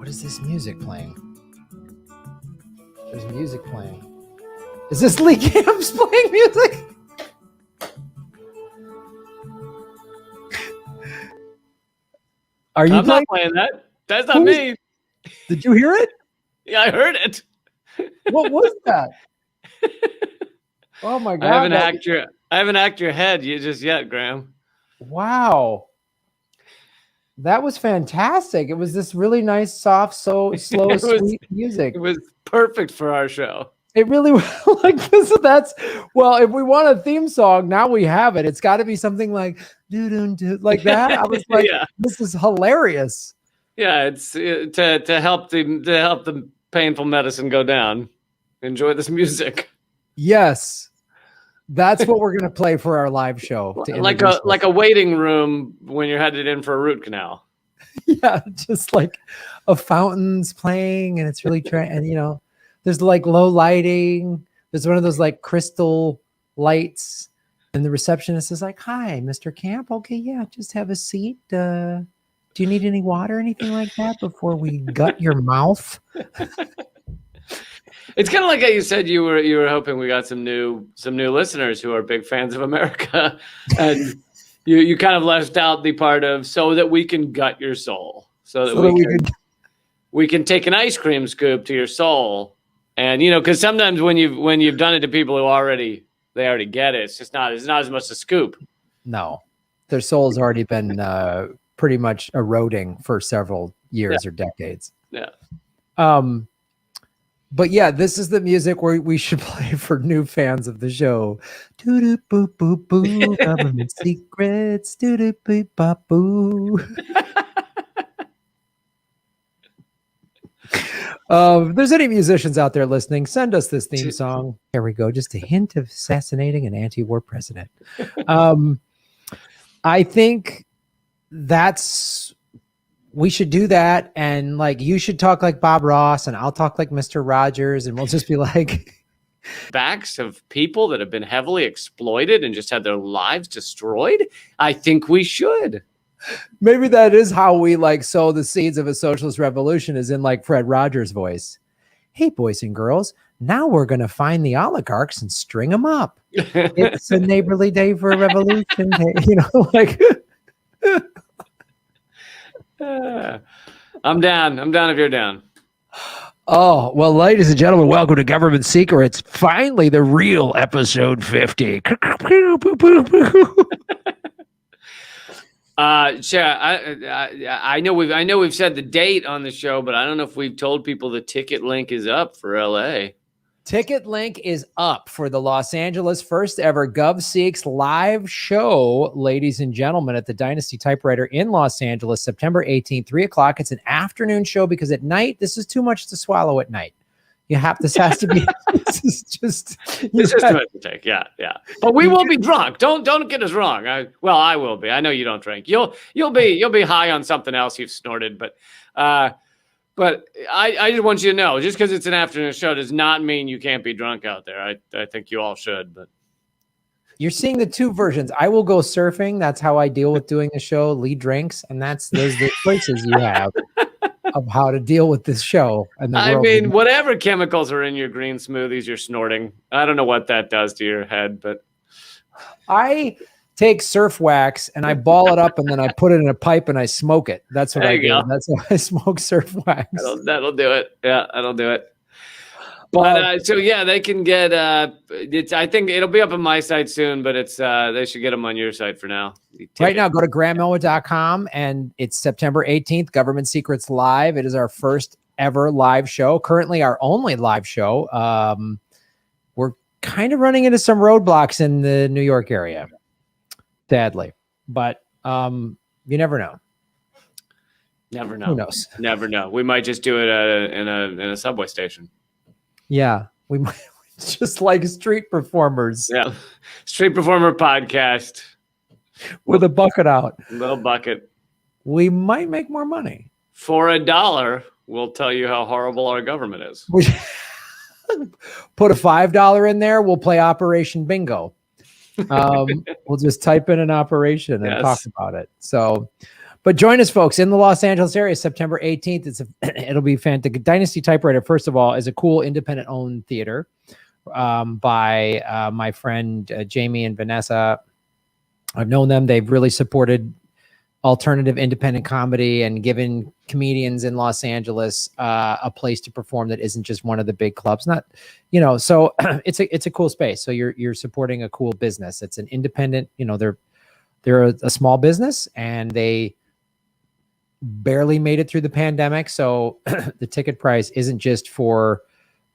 What is this music playing? There's music playing. Is this Lee Camps playing music? Are you I'm not playing that. That's not me. Did you hear it? Yeah, I heard it. What was that? Oh my God. I haven't hacked your head just yet, Graham. Wow. That was fantastic. It was this really nice, soft, slow, sweet music. It was perfect for our show. It really was like this. That's well, if we want a theme song, now we have it. It's got to be something like do like that. I was like, yeah. This is hilarious. Yeah, it's to help the painful medicine go down. Enjoy this music. Yes. That's what we're going to play for our live show. Like a waiting room when you're headed in for a root canal. Yeah, just like a fountain's playing and it's really and you know, there's like low lighting. There's one of those like crystal lights and the receptionist is like, "Hi, Mr. Camp. Okay, yeah, just have a seat. Do you need any water or anything like that before we gut your mouth?" It's kind of like how you said you were hoping we got some new listeners who are big fans of America, and you kind of left out the part of so that we can gut your soul, so that we can take an ice cream scoop to your soul, and you know, because sometimes when you've done it to people who already get it, it's not as much a scoop. No, their soul's already been pretty much eroding for several years or decades. Yeah. But yeah, this is the music where we should play for new fans of the show. Doo-doo boo boo boo, government secrets. Doo-doo boo boo boo. If there's any musicians out there listening, send us this theme song. Here we go. Just a hint of assassinating an anti-war president. I think we should do that, and like you should talk like Bob Ross and I'll talk like Mr. Rogers, and we'll just be like backs of people that have been heavily exploited and just had their lives destroyed. I think we should. Maybe that is how we like sow the seeds of a socialist revolution, is in like Fred Rogers' voice. "Hey, boys and girls, now we're going to find the oligarchs and string them up. It's a neighborly day for a revolution." You know, like I'm down if you're down. Oh, well, ladies and gentlemen, welcome to Government Secrets. Finally, the real episode 50. I know we've said the date on the show, but I don't know if we've told people the ticket link is up for LA. Ticket link is up for the Los Angeles first ever GovSeeks live show, ladies and gentlemen, at the Dynasty Typewriter in Los Angeles, September 18th, 3 o'clock. It's an afternoon show because at night, this is too much to swallow at night. This has to be, this is just too much to take. Yeah. But we will be drunk. Don't get us wrong. I will be. I know you don't drink. You'll be high on something else you've snorted, but I just want you to know, just because it's an afternoon show does not mean you can't be drunk out there. I think you all should. But you're seeing the two versions. I will go surfing. That's how I deal with doing the show. Lee drinks, and those are the choices you have of how to deal with this show. And I mean, whatever chemicals are in your green smoothies you're snorting, I don't know what that does to your head, but I take surf wax and I ball it up and then I put it in a pipe and I smoke it. That's what I do. That's how I smoke surf wax. That'll do it. Yeah, that'll do it. But so yeah, they can get I think it'll be up on my site soon, but it's they should get them on your site for now. Right now, go to GrahamElwood.com and it's September 18th, Government Secrets Live. It is our first ever live show. Currently our only live show. We're kind of running into some roadblocks in the New York area. Sadly, but you never know. Never know. Who knows? Never know. We might just do it in a subway station. Yeah, we might just like street performers. Yeah, street performer podcast with a bucket out. Little bucket. We might make more money. For $1, we'll tell you how horrible our government is. Put a $5 in there. We'll play Operation Bingo. We'll just type in an operation and talk about it. So, But join us, folks, in the Los Angeles area, September 18th. It'll be fantastic. The Dynasty Typewriter, first of all, is a cool independent-owned theater by my friend Jamie and Vanessa. I've known them. They've really supported alternative independent comedy and given comedians in Los Angeles a place to perform that isn't just one of the big clubs. Not, so it's a cool space. So you're supporting a cool business. It's an independent, they're a small business and they barely made it through the pandemic. So the ticket price isn't just for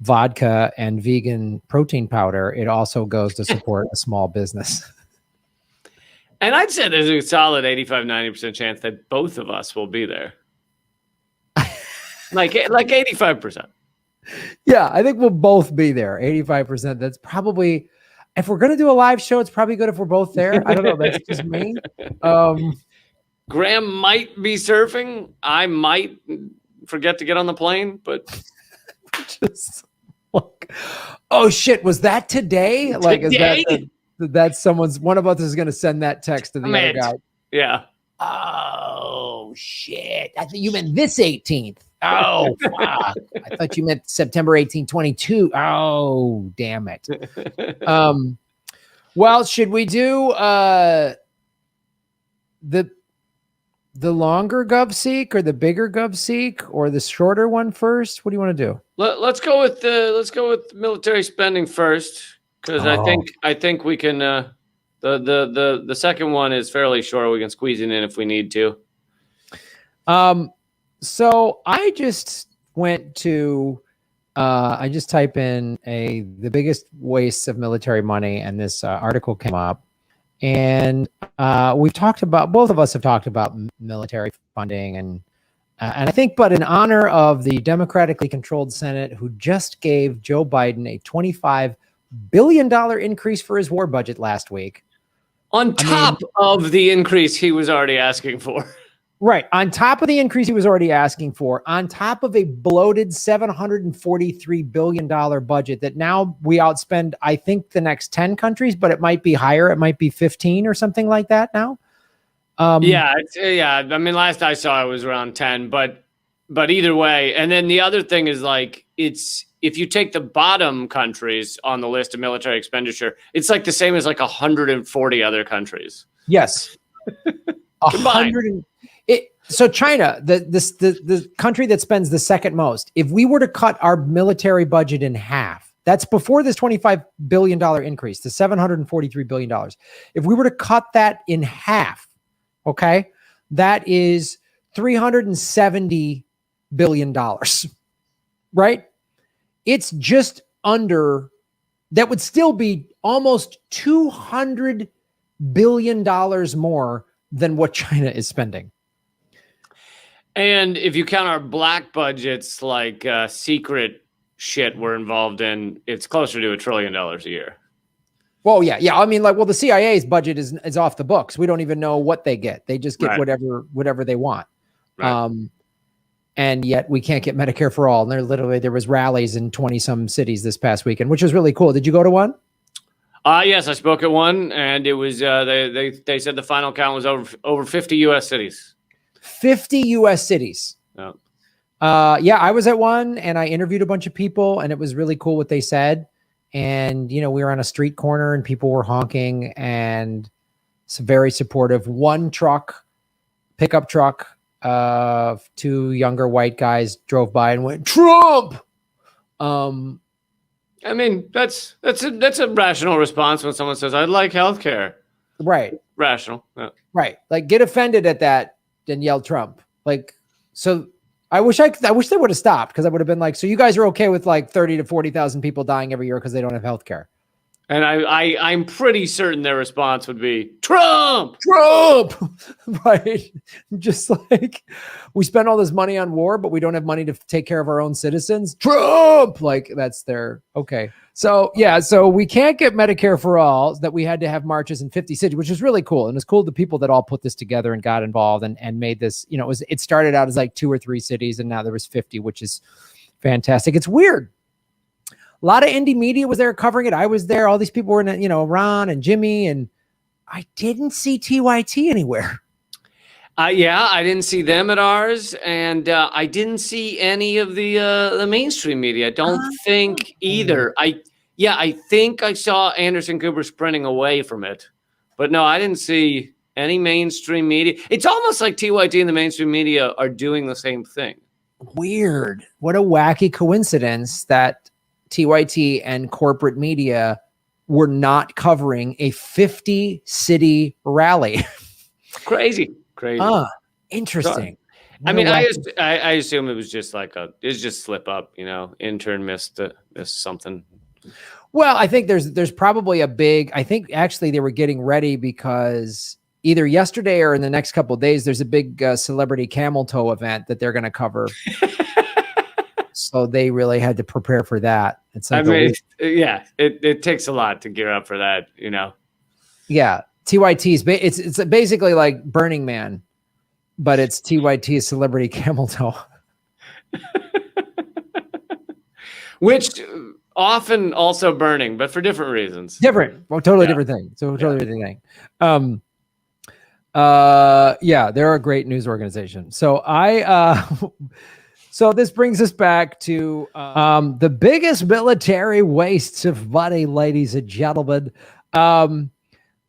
vodka and vegan protein powder. It also goes to support a small business. And I'd say there's a solid 85-90% chance that both of us will be there. like 85%. Yeah, I think we'll both be there. 85%. That's probably, if we're going to do a live show, it's probably good if we're both there. I don't know. That's just me. Graham might be surfing. I might forget to get on the plane, but just like, oh shit, was that today? Like, today? That's one of us is going to send that text to the other guy. Yeah. Oh shit. I thought you meant this 18th. Oh, fuck. I thought you meant September 1822. Oh, damn it. Well, should we do the longer GovSeek or the bigger GovSeek or the shorter one first? What do you want to do? Let's go with military spending first. Because I think we can. The second one is fairly short. We can squeeze it in if we need to. So I just went to. I just type in the biggest wastes of military money, and this article came up. And we've talked about, both of us have talked about military funding, and I think, but in honor of the democratically controlled Senate, who just gave Joe Biden a $25 billion increase for his war budget last week. On top of the increase he was already asking for. Right. On top of the increase he was already asking for, on top of a bloated $743 billion budget that now we outspend, I think, the next 10 countries, but it might be higher. It might be 15 or something like that now. Yeah. I mean, last I saw it was around 10, but either way. And then the other thing is if you take the bottom countries on the list of military expenditure, it's like the same as like 140 other countries. Yes. 100. So China, the country that spends the second most, if we were to cut our military budget in half, that's before this $25 billion increase, the $743 billion. If we were to cut that in half, okay, that is $370 billion, right? It's just under, that would still be almost $200 billion more than what China is spending. And if you count our black budgets, like secret shit we're involved in, it's closer to $1 trillion a year. Well, yeah. I mean, the CIA's budget is off the books. We don't even know what they get. They just get whatever they want. Right. And yet we can't get Medicare for all. And there was rallies in 20 some cities this past weekend, which was really cool. Did you go to one? Yes, I spoke at one, and it was they said the final count was over 50 U.S. cities. 50 U.S. cities. Yeah. I was at one, and I interviewed a bunch of people, and it was really cool what they said. And we were on a street corner, and people were honking, and it's very supportive. One pickup truck. Two younger white guys drove by and went, Trump. I mean, that's a rational response when someone says, I'd like healthcare. Right. Rational. Yeah. Right. Like, get offended at that and yell Trump. Like, so I wish they would have stopped, because I would have been like, so you guys are okay with like 30 to 40,000 people dying every year because they don't have healthcare? And I'm pretty certain their response would be Trump, right? Just like, we spend all this money on war, but we don't have money to take care of our own citizens. Trump, like, that's their, okay. So yeah, so we can't get Medicare for all, that we had to have marches in 50 cities, which is really cool. And it's cool the people that all put this together and got involved and made this, it started out as like 2 or 3 cities, and now there was 50, which is fantastic. It's weird. A lot of indie media was there covering it. I was there. All these people were in, Ron and Jimmy, and I didn't see TYT anywhere. Yeah, I didn't see them at ours, and I didn't see any of the mainstream media. I don't think either. I think I saw Anderson Cooper sprinting away from it, but no, I didn't see any mainstream media. It's almost like TYT and the mainstream media are doing the same thing. Weird. What a wacky coincidence that TYT and corporate media were not covering a 50-city rally. Crazy. Interesting. I mean, I assume it was just like it's just slip up, intern missed something. Well, I think there's probably I think actually they were getting ready because either yesterday or in the next couple of days, there's a big celebrity camel toe event that they're going to cover. So they really had to prepare for that. It's like it takes a lot to gear up for that, Yeah. TYT's it's basically like Burning Man, but it's TYT celebrity camel toe. Which often also burning, but for different reasons. Totally different thing. So totally different thing. They're a great news organization. So so this brings us back to the biggest military wastes of money, ladies and gentlemen.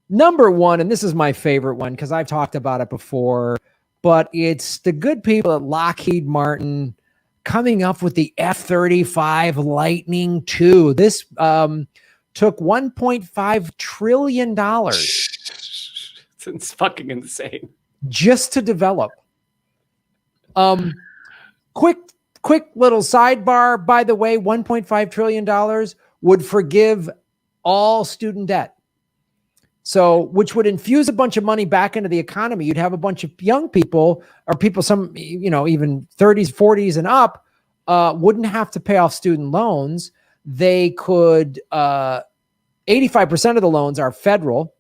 Number one, and this is my favorite one because I've talked about it before, but it's the good people at Lockheed Martin coming up with the F-35 Lightning II. This took $1.5 trillion. It's fucking insane. Just to develop. Quick little sidebar, by the way, $1.5 trillion would forgive all student debt. So, which would infuse a bunch of money back into the economy. You'd have a bunch of young people or people, some, even 30s, 40s and up, wouldn't have to pay off student loans. They could, 85% of the loans are federal.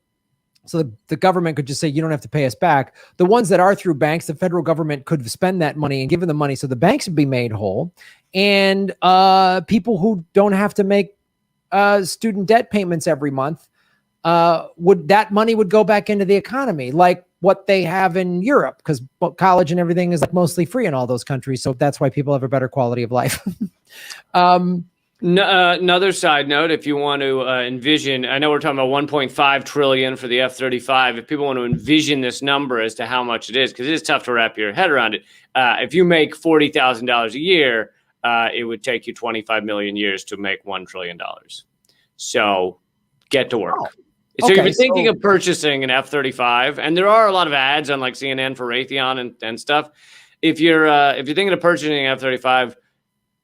So the government could just say, you don't have to pay us back. The ones that are through banks, the federal government could spend that money and give them the money. So the banks would be made whole. And people who don't have to make student debt payments every month, that money would go back into the economy, like what they have in Europe, because college and everything is like mostly free in all those countries. So that's why people have a better quality of life. Another side note, if you want to envision, I know we're talking about 1.5 trillion for the F-35. If people want to envision this number as to how much it is, because it is tough to wrap your head around it. If you make $40,000 a year, it would take you 25 million years to make $1 trillion. So get to work. Oh. So if you're thinking of purchasing an F-35, and there are a lot of ads on like CNN for Raytheon and stuff. If you're thinking of purchasing an F-35,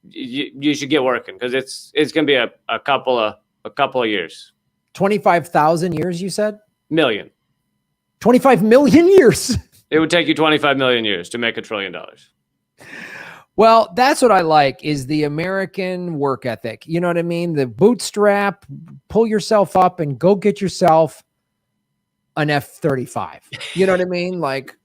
you should get working because it's going to be a couple of years. 25,000 years, you said? Million. 25 million years. It would take you 25 million years to make $1 trillion. Well, that's what I like is the American work ethic. You know what I mean? The bootstrap, pull yourself up and go get yourself an F-35. You know what I mean? Like,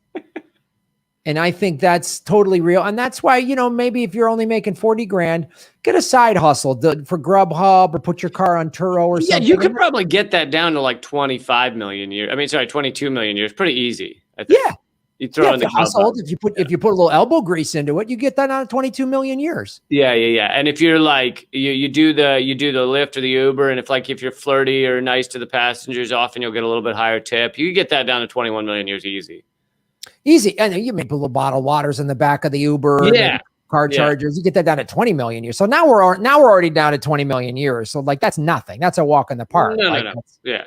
and I think that's totally real. And that's why, maybe if you're only making 40 grand, get a side hustle for Grubhub or put your car on Turo or something. Yeah, you could probably get that down to like 25 million years. 22 million years. Pretty easy. I think. Yeah. You throw in the household. If you put a little elbow grease into it, you get that out of 22 million years. Yeah. And if you're like you do the Lyft or the Uber, and if you're flirty or nice to the passengers, often you'll get a little bit higher tip. You get that down to 21 million years easy. And you make little bottled waters in the back of the Uber. Yeah. Car chargers. You get that down to 20 million years. So now we're already down to 20 million years. So like that's nothing. That's a walk in the park. No. Yeah.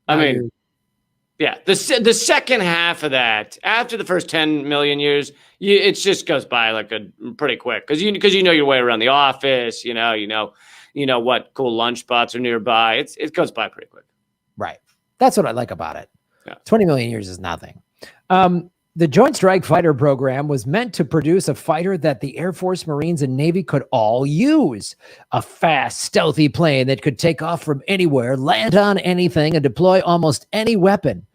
I mean. Yeah, the second half of that, after the first 10 million years, it just goes by like pretty quick because you know your way around the office, you know what cool lunch spots are nearby. It goes by pretty quick. Right, that's what I like about it. Yeah. 20 million years is nothing. The Joint Strike Fighter program was meant to produce a fighter that the Air Force, Marines, and Navy could all use. A fast, stealthy plane that could take off from anywhere, land on anything, and deploy almost any weapon,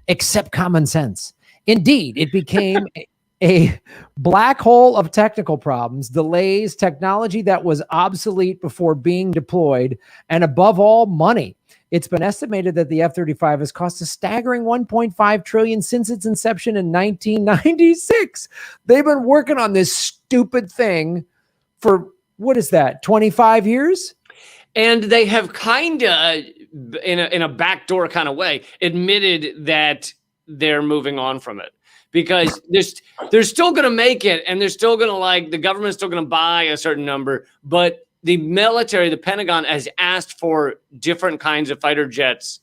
except common sense. Indeed, it became a black hole of technical problems, delays, technology that was obsolete before being deployed, and above all, money. It's been estimated that the F-35 has cost a staggering $1.5 trillion since its inception in 1996. They've been working on this stupid thing for, what is that, 25 years? And they have kind of, in a backdoor kind of way, admitted that they're moving on from it, because they're still going to make it, and they're still going to, the government's still going to buy a certain number, but the military, the Pentagon, has asked for different kinds of fighter jets,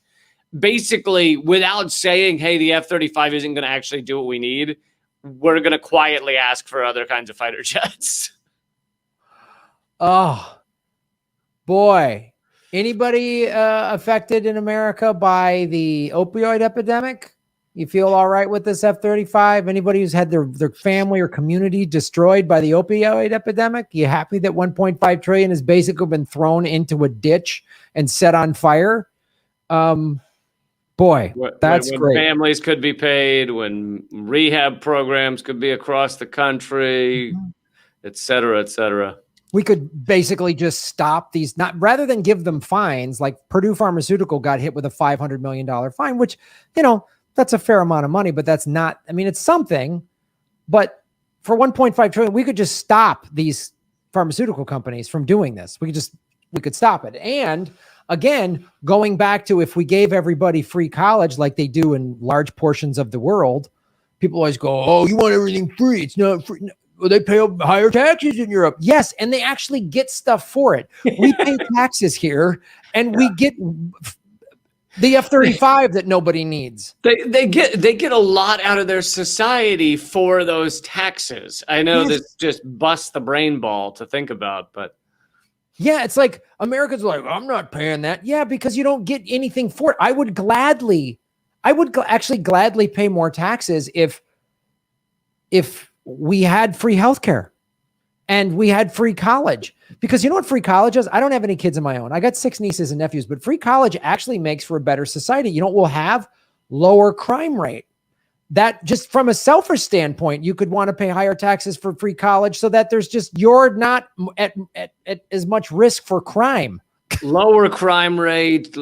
basically without saying, hey, the F-35 isn't going to actually do what we need. We're going to quietly ask for other kinds of fighter jets. Oh, boy. Anybody affected in America by the opioid epidemic? You feel all right with this F-35? Anybody who's had their family or community destroyed by the opioid epidemic? You happy that 1.5 trillion has basically been thrown into a ditch and set on fire? Boy, that's when great. Families could be paid, when rehab programs could be across the country, et cetera, et cetera. We could basically just stop these, rather than give them fines. Like Purdue Pharmaceutical got hit with a $500 million fine, which, that's a fair amount of money, but that's not, it's something. But for 1.5 trillion, we could just stop these pharmaceutical companies from doing this. We could stop it. And again, going back to, if we gave everybody free college like they do in large portions of the world, people always go, oh, you want everything free. It's not free. No. Well, they pay higher taxes in Europe. Yes, and they actually get stuff for it. We pay taxes here, and we get the F-35 that nobody needs. They get a lot out of their society for those taxes. I know this just busts the brain ball to think about, but yeah, it's like Americans are like, I'm not paying that. Yeah, because you don't get anything for it. I would actually gladly pay more taxes if we had free healthcare and we had free college. Because you know what free college is? I don't have any kids of my own. I got 6 nieces and nephews, but free college actually makes for a better society. You know what we'll have? Lower crime rate. That, just from a selfish standpoint, you could want to pay higher taxes for free college so that you're not at as much risk for crime. Lower crime rate,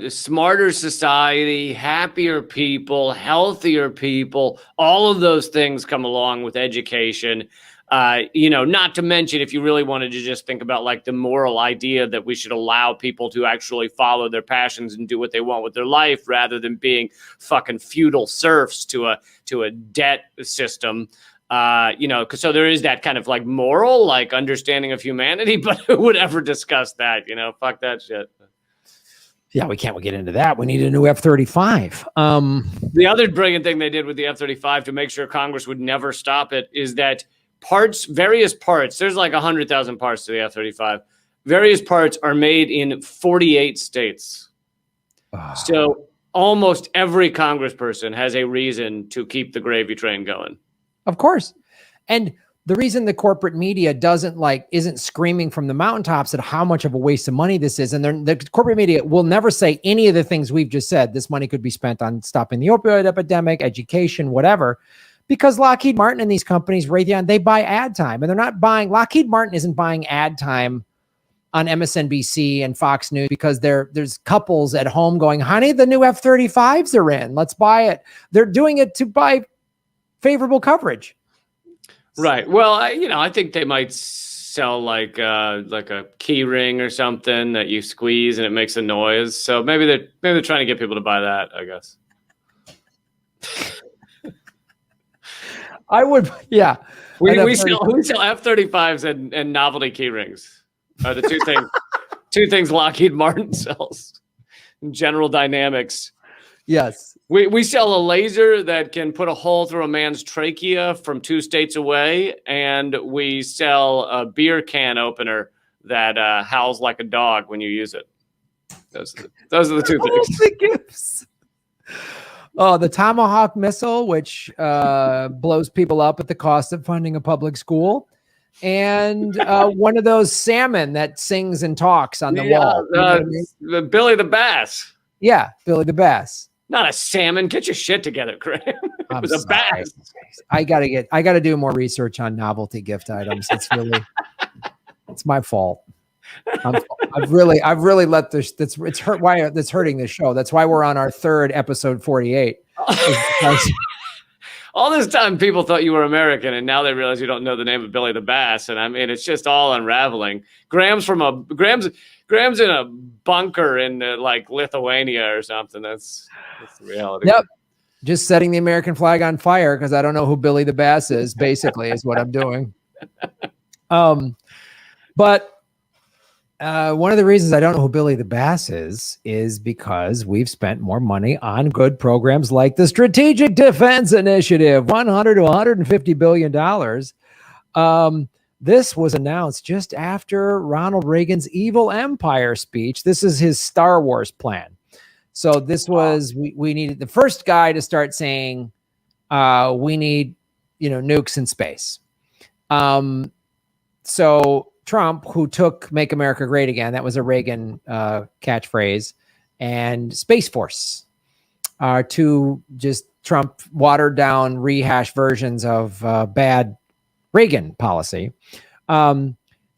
smarter society, happier people, healthier people, all of those things come along with education. Not to mention, if you really wanted to just think about the moral idea that we should allow people to actually follow their passions and do what they want with their life rather than being fucking feudal serfs to a debt system. So there is that kind of moral, understanding of humanity, but who would ever discuss that? Fuck that shit. Yeah, we can't get into that. We need a new F-35. The other brilliant thing they did with the F-35 to make sure Congress would never stop it is that various parts, there's 100,000 parts to the F-35. Various parts are made in 48 states. So almost every congressperson has a reason to keep the gravy train going. Of course. And the reason the corporate media isn't screaming from the mountaintops at how much of a waste of money this is, and the corporate media will never say any of the things we've just said. This money could be spent on stopping the opioid epidemic, education, whatever, because Lockheed Martin and these companies, Raytheon, they buy ad time, and they're not buying, Lockheed Martin isn't buying ad time on MSNBC and Fox News because there's couples at home going, honey, the new F-35s are in, let's buy it. They're doing it to buy favorable coverage. Right. Well, I think they might sell like a key ring or something that you squeeze and it makes a noise. So maybe they're trying to get people to buy that, I guess. I would, yeah. We sell F-35s and novelty key rings are the two things Lockheed Martin sells. General Dynamics. Yes. We sell a laser that can put a hole through a man's trachea from 2 states away, and we sell a beer can opener that howls like a dog when you use it. Those are the 2 things. The gifts. Oh, the Tomahawk missile, which blows people up at the cost of funding a public school, and one of those salmon that sings and talks on the wall. You know what I mean? Billy the Bass. Yeah, Billy the Bass. Not a salmon. Get your shit together, Graham. It was a bass. I gotta do more research on novelty gift items. It's my fault. I'm I've really let this. That's hurting this show. That's why we're on our third episode 48. All this time, people thought you were American, and now they realize you don't know the name of Billy the Bass. And I mean, it's just all unraveling. Graham's in a bunker in like Lithuania or something. That's the reality. Yep. Just setting the American flag on fire because I don't know who Billy the Bass is, basically, is what I'm doing. But one of the reasons I don't know who Billy the Bass is because we've spent more money on good programs like the Strategic Defense Initiative, $100 to $150 billion. This was announced just after Ronald Reagan's Evil Empire speech. This is his Star Wars plan. So this was, we needed the first guy to start saying, we need, nukes in space. So Trump, who took Make America Great Again, that was a Reagan catchphrase, and Space Force are two just Trump watered down rehash versions of bad Reagan policy.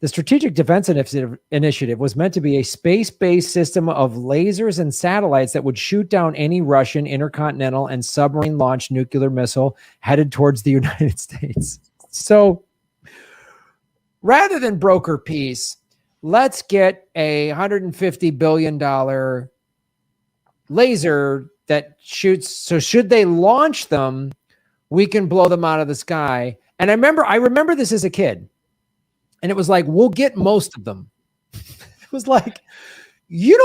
The Strategic Defense Initiative was meant to be a space-based system of lasers and satellites that would shoot down any Russian intercontinental and submarine-launched nuclear missile headed towards the United States. So rather than broker peace, let's get a $150 billion laser that shoots. So should they launch them, we can blow them out of the sky. And I remember this as a kid. And it was like, we'll get most of them. It was like, you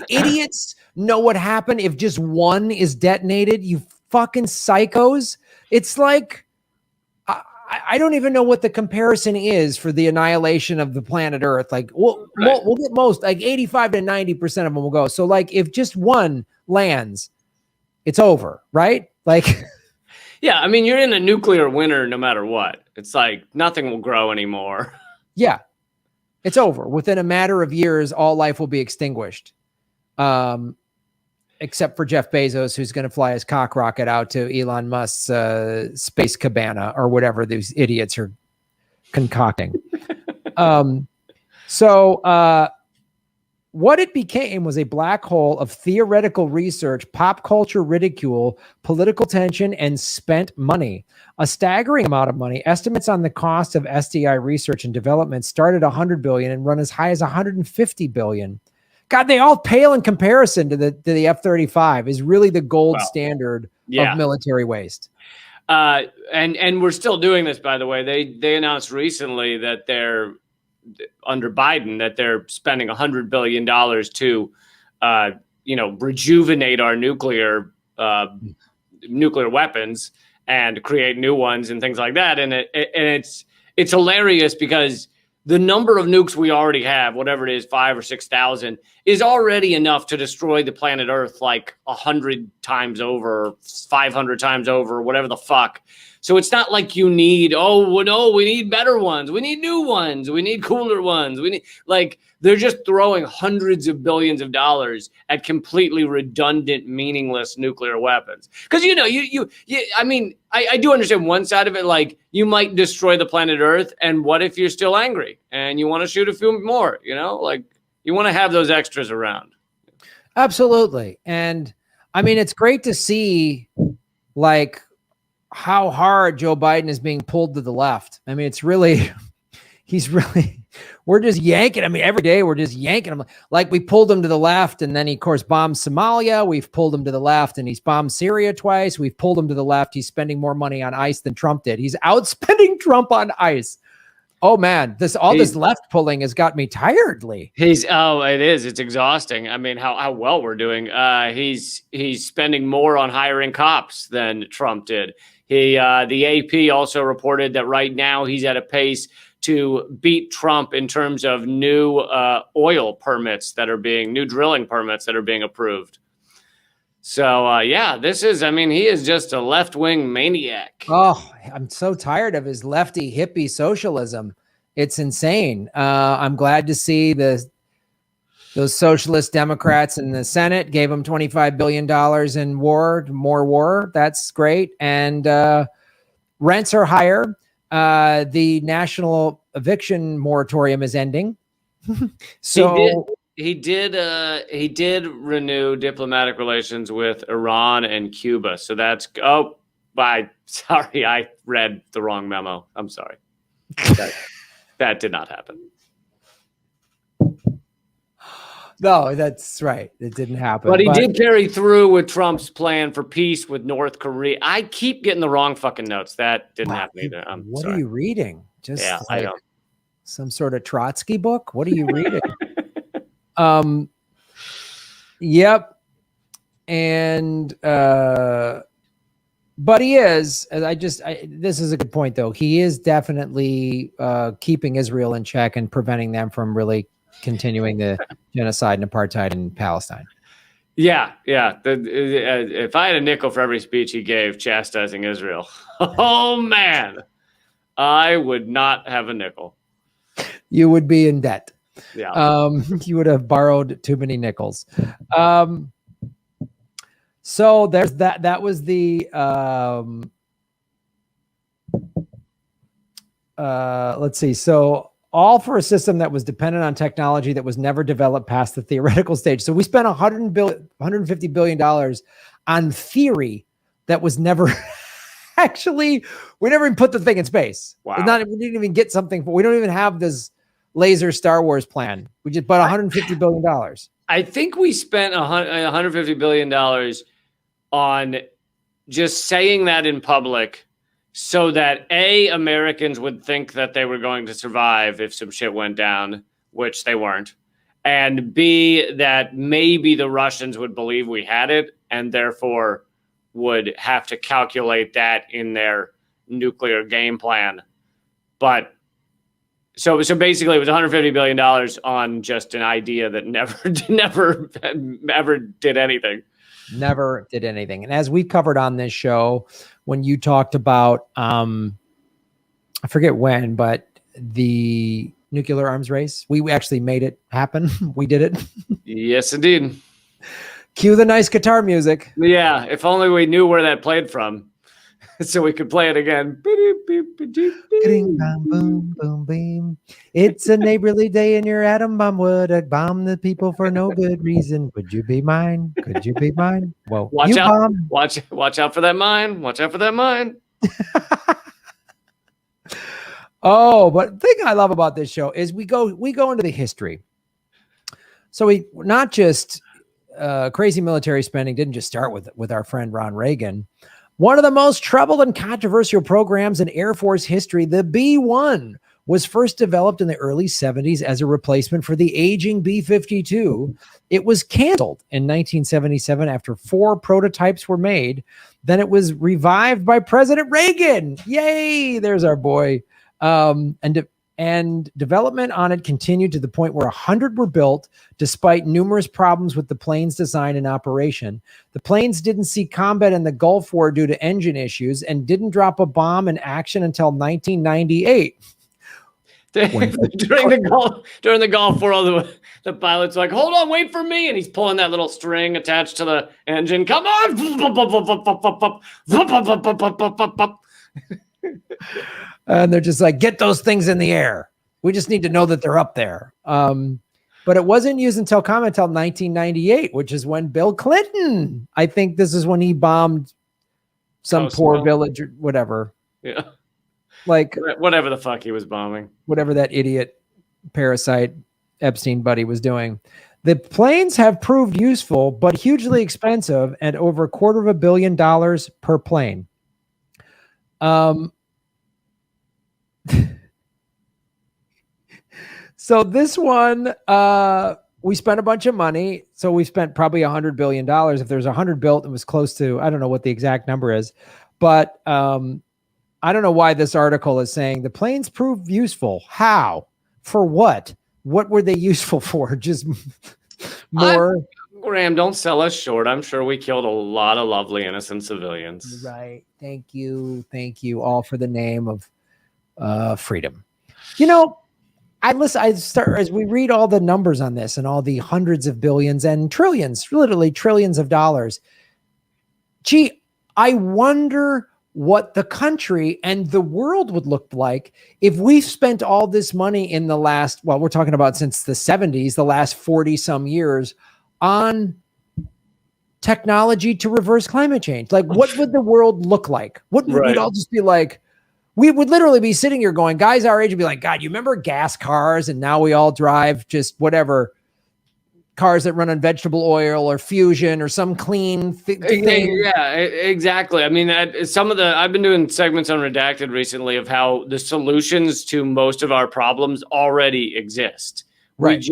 idiots know what happened if just one is detonated, you fucking psychos. It's like, I don't even know what the comparison is for the annihilation of the planet Earth. Like, we'll get most, like 85 to 90% of them will go. So like, if just one lands, it's over, right? Like, yeah, I mean, you're in a nuclear winter no matter what. It's like nothing will grow anymore. Yeah, it's over. Within a matter of years, all life will be extinguished. Except for Jeff Bezos, who's going to fly his cock rocket out to Elon Musk's space cabana or whatever these idiots are concocting. So what it became was a black hole of theoretical research, pop culture ridicule, political tension, and spent money. A staggering amount of money. Estimates on the cost of SDI research and development started at $100 billion and run as high as $150 billion. God, they all pale in comparison to the F-35 is really the gold standard of military waste. And we're still doing this, by the way. They announced recently that they're under Biden that they're spending $100 billion to, rejuvenate our nuclear weapons and create new ones and things like that. And it's hilarious because the number of nukes we already have, whatever it is, 5,000 or 6,000, is already enough to destroy the planet Earth like 100 times over, 500 times over, whatever the fuck. So it's not like you need, we need better ones. We need new ones. We need cooler ones. We need, like, they're just throwing hundreds of billions of dollars at completely redundant, meaningless nuclear weapons. Because, I do understand one side of it. Like, you might destroy the planet Earth. And what if you're still angry and you want to shoot a few more, like you want to have those extras around. Absolutely. And I mean, it's great to see like how hard Joe Biden is being pulled to the left. I mean, we're just yanking. I mean, every day we're just yanking him. Like we pulled him to the left and then he, of course, bombed Somalia. We've pulled him to the left and he's bombed Syria twice. We've pulled him to the left. He's spending more money on ICE than Trump did. He's outspending Trump on ICE. Oh man, this left pulling has got me tired, Lee. It is. It's exhausting. I mean, how well we're doing. He's spending more on hiring cops than Trump did. The AP also reported that right now he's at a pace to beat Trump in terms of new oil permits new drilling permits that are being approved. So, he is just a left-wing maniac. Oh, I'm so tired of his lefty hippie socialism. It's insane. I'm glad to see those socialist Democrats in the Senate gave him $25 billion in more war. That's great. And rents are higher. The national eviction moratorium is ending. So he did renew diplomatic relations with Iran and Cuba. So that's sorry, I read the wrong memo. I'm sorry. That did not happen. no, that's right. It didn't happen. But he did carry through with Trump's plan for peace with North Korea. I keep getting the wrong fucking notes. That didn't happen either. What sorry. are you reading? Just I don't. Some sort of Trotsky book? What are you reading? Yep. And but he is, this is a good point though. He is definitely keeping Israel in check and preventing them from really continuing the genocide and apartheid in Palestine. Yeah. If I had a nickel for every speech he gave chastising Israel, oh man, I would not have a nickel. You would be in debt. Yeah. You would have borrowed too many nickels. So there's that. That was the let's see. So all for a system that was dependent on technology that was never developed past the theoretical stage. So we spent $150 billion on theory that was never actually, we never even put the thing in space. Wow. We didn't even get something. We don't even have this laser Star Wars plan. We just bought $150 billion. I think we spent $150 billion on just saying that in public so that Americans would think that they were going to survive if some shit went down, which they weren't. And B, that maybe the Russians would believe we had it and therefore would have to calculate that in their nuclear game plan. But so basically it was $150 billion on just an idea that never ever did anything. Never did anything. And as we've covered on this show, when you talked about, I forget when, but the nuclear arms race, we actually made it happen. We did it. Yes, indeed. Cue the nice guitar music. Yeah, if only we knew where that played from, so we could play it again. Boom, boom, boom. It's a neighborly day and your atom bomb would bomb the people for no good reason. Would you be mine? Could you be mine? Well, watch out! Watch out for that mine! Watch out for that mine! Oh, but the thing I love about this show is we go into the history. So we not just crazy military spending didn't just start with our friend Ron Reagan. One of the most troubled and controversial programs in Air Force history, the B-1, was first developed in the early 70s as a replacement for the aging B-52. It was canceled in 1977 after 4 prototypes were made. Then it was revived by President Reagan. Yay! There's our boy. And development on it continued to the point where 100 were built, despite numerous problems with the plane's design and operation. The planes didn't see combat in the Gulf War due to engine issues and didn't drop a bomb in action until 1998. During the Gulf War, the pilot's like, hold on, wait for me. And he's pulling that little string attached to the engine. Come on. And they're just like, get those things in the air. We just need to know that they're up there. But it wasn't used until 1998, which is when Bill Clinton, I think this is when he bombed some poor village or whatever. Yeah. Like whatever the fuck he was bombing. Whatever that idiot parasite Epstein buddy was doing. The planes have proved useful, but hugely expensive at over $250 million per plane. So this one, we spent a bunch of money. So we spent probably $100 billion. If there's 100 built, it was close to, I don't know what the exact number is, but I don't know why this article is saying the planes proved useful. How? For what? What were they useful for? Just more. Graham, don't sell us short. I'm sure we killed a lot of lovely innocent civilians. Right. Thank you. Thank you. All for the name of freedom. You know, as we read all the numbers on this and all the hundreds of billions and trillions, literally trillions of dollars. Gee, I wonder what the country and the world would look like if we spent all this money in the last, well, we're talking about since the 70s, the last 40 some years on technology to reverse climate change. Like, what would the world look like? What would we'd all just be like? We would literally be sitting here going, guys our age would be like, God, you remember gas cars? And now we all drive just whatever cars that run on vegetable oil or fusion or some clean thing. Yeah, exactly. I mean, I've been doing segments on Redacted recently of how the solutions to most of our problems already exist. Right.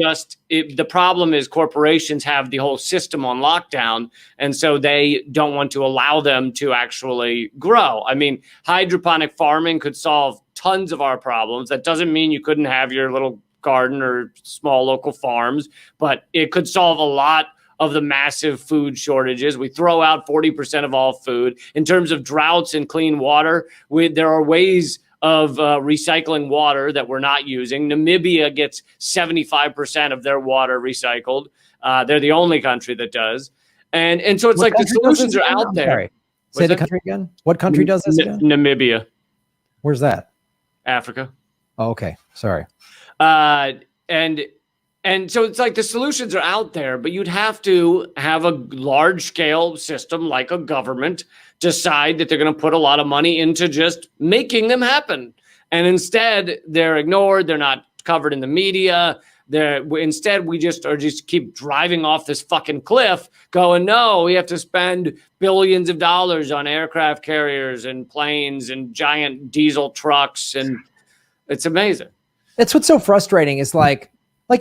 The problem is corporations have the whole system on lockdown, and so they don't want to allow them to actually grow. I mean, hydroponic farming could solve tons of our problems. That doesn't mean you couldn't have your little garden or small local farms, but it could solve a lot of the massive food shortages. We throw out 40% of all food. In terms of droughts and clean water, there are ways of recycling water that we're not using. Namibia gets 75% of their water recycled. They're the only country that does. And so it's like the solutions are out there. Say the country again. What country does this again? Namibia. Where's that? Africa. Oh, okay. Sorry. And so it's like the solutions are out there, but you'd have to have a large scale system like a government decide that they're going to put a lot of money into just making them happen. And instead they're ignored. They're not covered in the media. Instead we just keep driving off this fucking cliff going, no, we have to spend billions of dollars on aircraft carriers and planes and giant diesel trucks. And it's amazing. That's what's so frustrating is like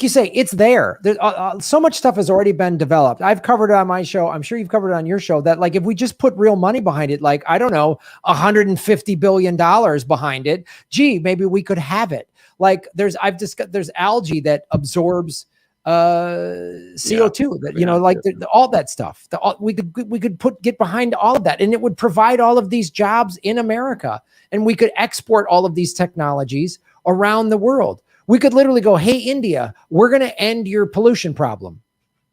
you say, it's there. There's so much stuff has already been developed. I've covered it on my show. I'm sure you've covered it on your show that like, if we just put real money behind it, like, I don't know, $150 billion behind it, gee, maybe we could have it. Like there's algae that absorbs CO2 that, you know, like all that stuff. We could get behind all of that, and it would provide all of these jobs in America, and we could export all of these technologies around the world. We could literally go, hey, India, we're going to end your pollution problem.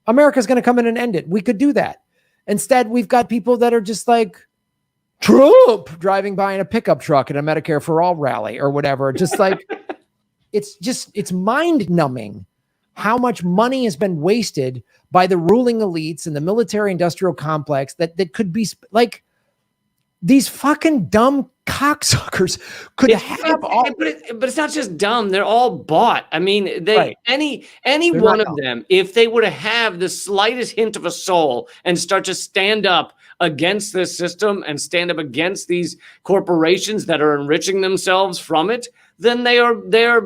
America's going to come in and end it. We could do that. Instead, we've got people that are just like Trump driving by in a pickup truck at a Medicare for All rally or whatever. Just like, it's mind numbing how much money has been wasted by the ruling elites and the military industrial complex that could be like these fucking dumb cocksuckers could have all. But it's not just dumb. They're all bought. I mean, any one of them, if they were to have the slightest hint of a soul and start to stand up against this system and stand up against these corporations that are enriching themselves from it, then they're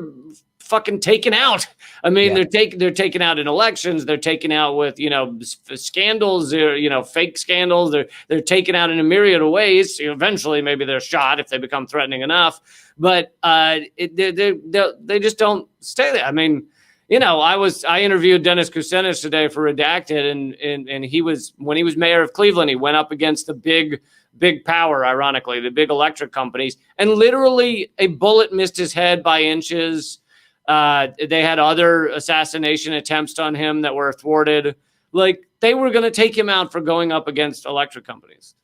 fucking taken out. I mean, they're taken out in elections. They're taken out with, you know, scandals, you know, fake scandals. They're taken out in a myriad of ways. Eventually, maybe they're shot if they become threatening enough. But they just don't stay there. I mean, you know, I interviewed Dennis Kucinich today for Redacted, and he was, when he was mayor of Cleveland, he went up against the big power, ironically, the big electric companies, and literally a bullet missed his head by inches. They had other assassination attempts on him that were thwarted. Like, they were going to take him out for going up against electric companies.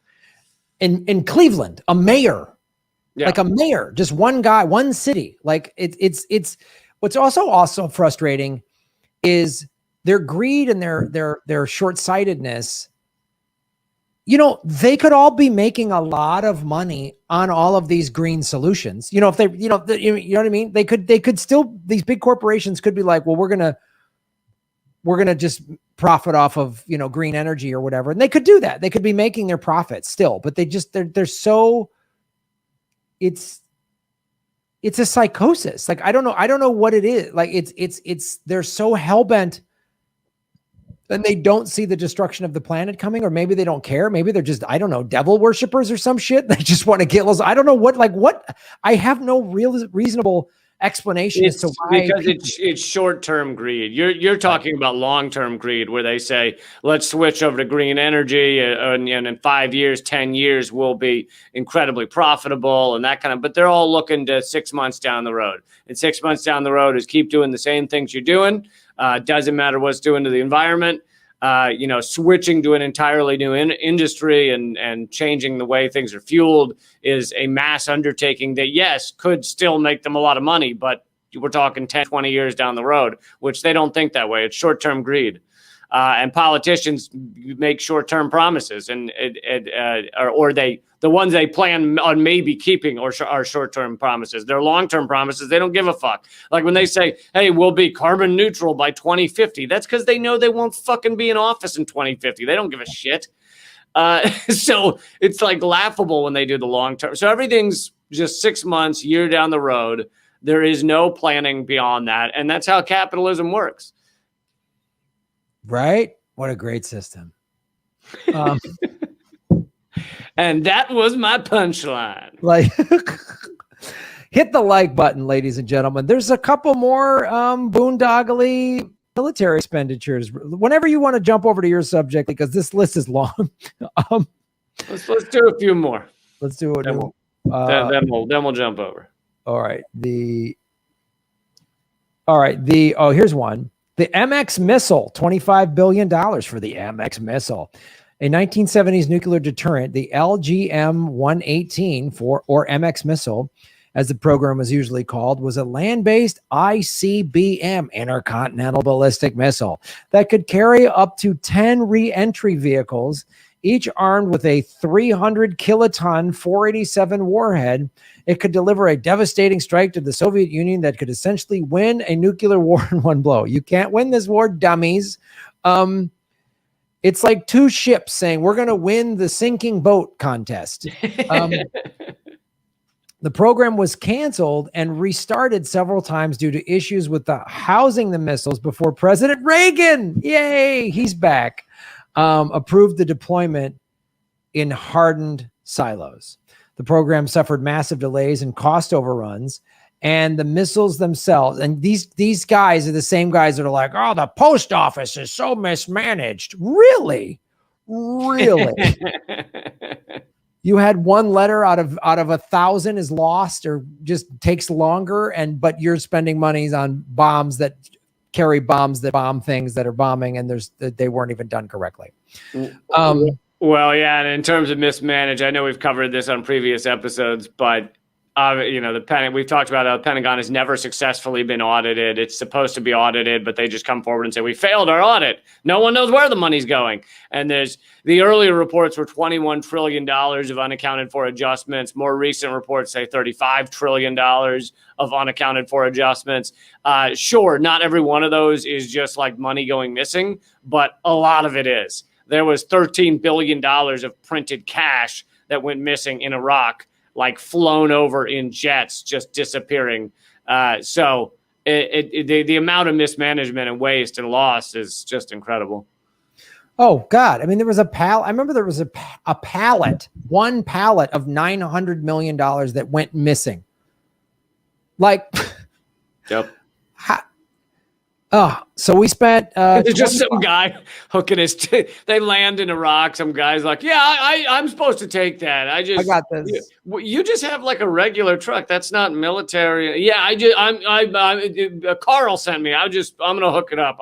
In Cleveland, a mayor, like a mayor, just one guy, one city. Like it's what's also frustrating is their greed and their short-sightedness. You know, they could all be making a lot of money on all of these green solutions. You know, if they, you know what I mean? They could still, these big corporations could be like, well, we're going to just profit off of, you know, green energy or whatever. And they could do that. They could be making their profits still, but they're so, it's a psychosis. Like, I don't know what it is. Like they're so hell-bent. And they don't see the destruction of the planet coming, or maybe they don't care. Maybe they're just, I don't know, devil worshippers or some shit. They just want to kill us. I don't know what. I have no reasonable explanation as to why. Because it's short-term greed. You're talking about long-term greed, where they say, let's switch over to green energy, and in 5 years, 10 years, we'll be incredibly profitable and that kind of. But they're all looking to 6 months down the road. And 6 months down the road is keep doing the same things you're doing. Doesn't matter what it's doing to the environment. switching to an entirely new industry and changing the way things are fueled is a mass undertaking that, yes, could still make them a lot of money, but we're talking 10, 20 years down the road, which they don't think that way. It's short-term greed. And politicians make short-term promises, or the ones they plan on maybe keeping are short-term promises. They're long-term promises. They don't give a fuck. Like when they say, "Hey, we'll be carbon neutral by 2050," that's because they know they won't fucking be in office in 2050. They don't give a shit. So it's like laughable when they do the long-term. So everything's just 6 months, year down the road. There is no planning beyond that, and that's how capitalism works. Right? What a great system. And that was my punchline. Like, hit the like button, ladies and gentlemen. There's a couple more boondoggly military expenditures. Whenever you want to jump over to your subject, because this list is long. Let's do a few more. Let's do it. Then we'll jump over. All right. Here's one. The MX missile, $25 billion for the MX missile. A 1970s nuclear deterrent, the LGM-118 or MX missile, as the program was usually called, was a land-based ICBM, intercontinental ballistic missile, that could carry up to 10 re-entry vehicles, each armed with a 300 kiloton 487 warhead. It could deliver a devastating strike to the Soviet Union that could essentially win a nuclear war in one blow. You can't win this war, dummies. It's like two ships saying, we're going to win the sinking boat contest. The program was canceled and restarted several times due to issues with housing the missiles before President Reagan, yay, he's back, approved the deployment in hardened silos. The program suffered massive delays and cost overruns, and the missiles themselves, and these guys are the same guys that are like, oh, the post office is so mismanaged. Really? You had one letter out of 1,000 is lost or just takes longer, but you're spending monies on bombs that carry bombs that bomb things that are bombing, and they weren't even done correctly. Well, yeah, and in terms of mismanaged, I know we've covered this on previous episodes, but we've talked about how the Pentagon has never successfully been audited. It's supposed to be audited, but they just come forward and say, we failed our audit. No one knows where the money's going. And the earlier reports were $21 trillion of unaccounted for adjustments. More recent reports say $35 trillion of unaccounted for adjustments. Sure, not every one of those is just like money going missing, but a lot of it is. There was $13 billion of printed cash that went missing in Iraq, like flown over in jets, just disappearing. So the amount of mismanagement and waste and loss is just incredible. Oh God. I mean, there was I remember there was a pallet, one pallet of $900 million that went missing. Like, yep. So we spent. There's just some guy hooking they land in Iraq. Some guy's like, "Yeah, I'm supposed to take that. I got this. You just have like a regular truck. That's not military. Yeah, Carl sent me. I'm gonna hook it up.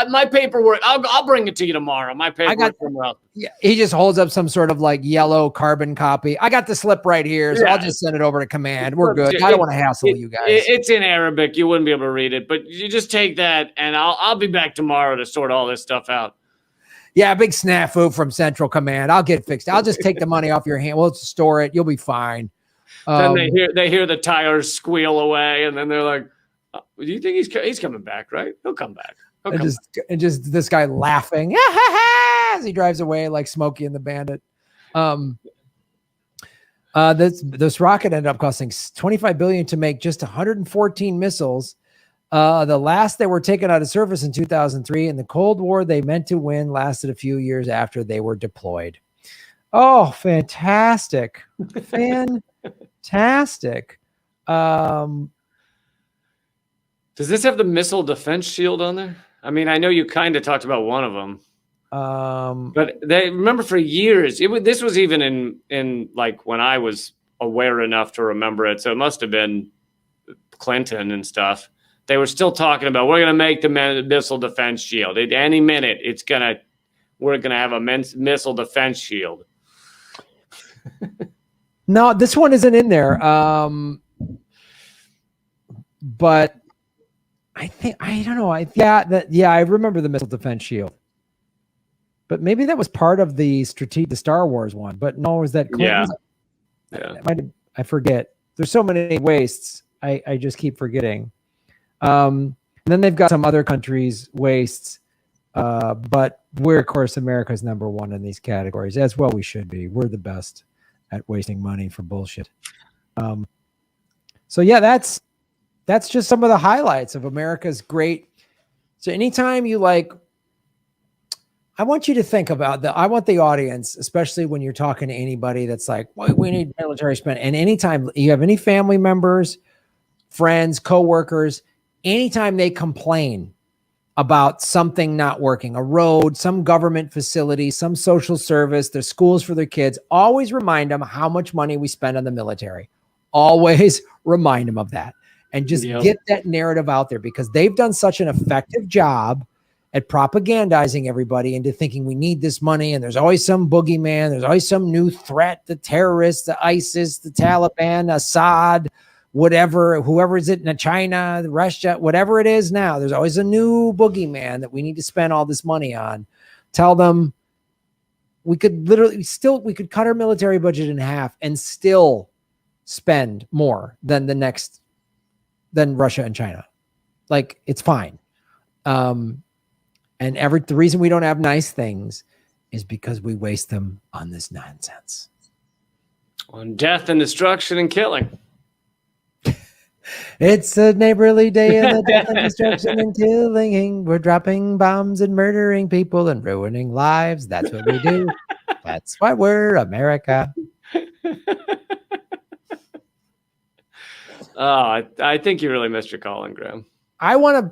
My paperwork. I'll bring it to you tomorrow. My paperwork. Yeah, he just holds up some sort of like yellow carbon copy. I got the slip right here, so I'll just send it over to command. We're good. I don't want to hassle you guys. It's in Arabic. You wouldn't be able to read it, but you just take that, and I'll be back tomorrow to sort all this stuff out. Yeah, big snafu from Central Command. I'll get it fixed. I'll just take the money off your hand. We'll store it. You'll be fine. Then they hear the tires squeal away, and then they're like, "Do you think he's coming back? Right? He'll come back." And just this guy laughing as he drives away like Smokey and the Bandit. This rocket ended up costing $25 billion to make just 114 missiles. The last they were taken out of service in 2003, and the Cold War they meant to win lasted a few years after they were deployed. Oh, fantastic. Fantastic. Does this have the missile defense shield on there? I mean, I know you kind of talked about one of them, but they remember for years. This was even in like when I was aware enough to remember it. So it must have been Clinton and stuff. they were still talking about, we're going to make the missile defense shield. At any minute, we're going to have a missile defense shield. No, this one isn't in there. But I don't know. I remember the missile defense shield. But maybe that was part of the Star Wars one. But no, was that Clinton? Yeah. I forget. There's so many wastes. I just keep forgetting. And then they've got some other countries' wastes. But we're, of course, America's number one in these categories. As well we should be. We're the best at wasting money for bullshit. So yeah, that's just some of the highlights of America's great. So anytime you I want you to think about I want the audience, especially when you're talking to anybody that's like, well, we need military spend. And anytime you have any family members, friends, coworkers, anytime they complain about something not working, a road, some government facility, some social service, their schools for their kids, always remind them how much money we spend on the military. Always remind them of that. And just get that narrative out there, because they've done such an effective job at propagandizing everybody into thinking we need this money. And there's always some boogeyman. There's always some new threat, the terrorists, the ISIS, the Taliban, Assad, whatever, whoever is it in China, Russia, whatever it is now, there's always a new boogeyman that we need to spend all this money on. Tell them we could cut our military budget in half and still spend more than Russia and China. It's fine. And the reason we don't have nice things is because we waste them on this nonsense. On death and destruction and killing. It's a neighborly day in the death and destruction and killing. We're dropping bombs and murdering people and ruining lives. That's what we do. That's why we're America. Oh, I think you really missed your calling, Graham.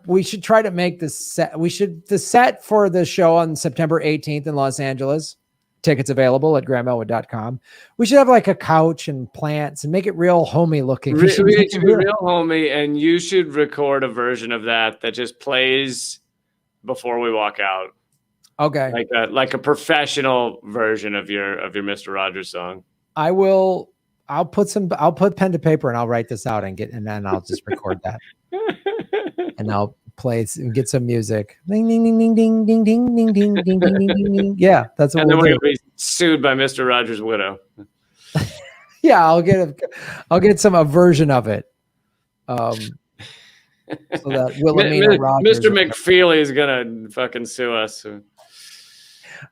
We should try to make the set for the show on September 18th in Los Angeles. Tickets available at GrahamElwood.com. We should have a couch and plants and make it real homey looking. It should be real homey, and you should record a version of that just plays before we walk out. Okay. Like a professional version of your Mr. Rogers song. I'll put pen to paper and I'll write this out and then I'll just record that. And I'll play and get some music. Ding ding ding ding ding ding ding ding ding ding ding ding ding. Yeah, that's what we'll do. We'll be sued by Mr. Rogers' widow. Yeah, I'll get a version of it. So that Wilhelmina Rogers. Mr. McFeely is gonna fucking sue us.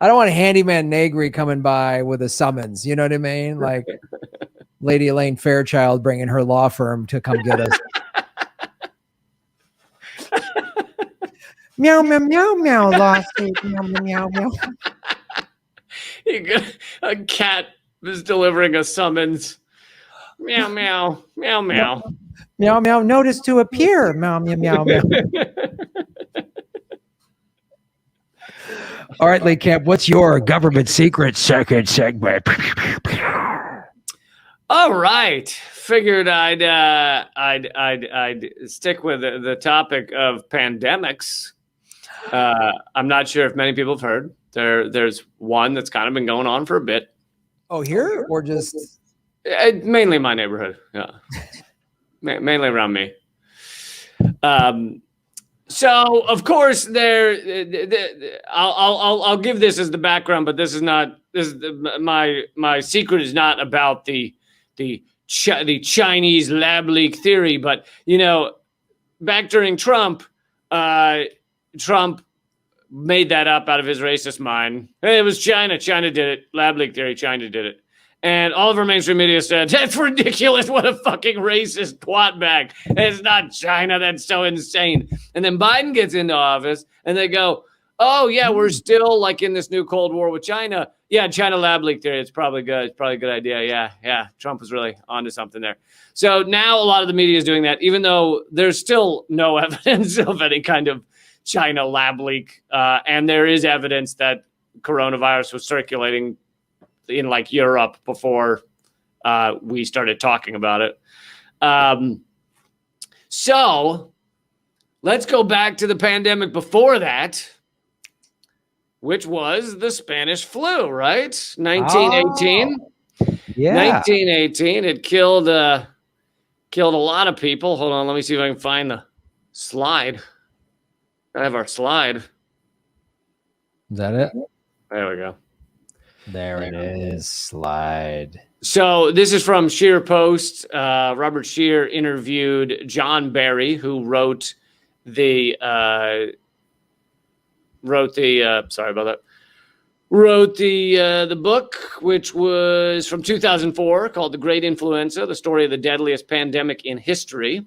I don't want Handyman Negri coming by with a summons. You know what I mean? Like Lady Elaine Fairchild bringing her law firm to come get us. Meow, meow, meow, meow, lawsuit. Meow, meow, meow, meow. A cat is delivering a summons. Meow, meow, meow, meow. Meow, meow, notice to appear. Meow, meow, meow, meow. All right, Lee Camp, what's your government secret second segment? All right. Figured I'd stick with the topic of pandemics. I'm not sure if many people have heard. There's one that's kind of been going on for a bit. Oh, here or just mainly my neighborhood? Yeah, mainly around me. So of course I'll give this as the background, but my secret is not about the Chinese lab leak theory, but back during Trump made that up out of his racist mind. Hey, it was China. China did it. Lab leak theory. China did it. And all of our mainstream media said, that's ridiculous. What a fucking racist twat bag. It's not China. That's so insane. And then Biden gets into office and they go, oh, yeah, we're still in this new Cold War with China. Yeah, China lab leak theory. It's probably good. It's probably a good idea. Yeah. Trump was really onto something there. So now a lot of the media is doing that, even though there's still no evidence of any kind of China lab leak. And there is evidence that coronavirus was circulating in Europe before we started talking about it. So let's go back to the pandemic before that, which was the Spanish flu, right? 1918. Yeah. 1918. It killed a lot of people. Hold on, let me see if I can find the slide. I have our slide. Is that it? There we go. There it is. Slide. So this is from Scheer Post. Robert Scheer interviewed John Barry, who wrote the book, which was from 2004, called The Great Influenza, the story of the deadliest pandemic in history.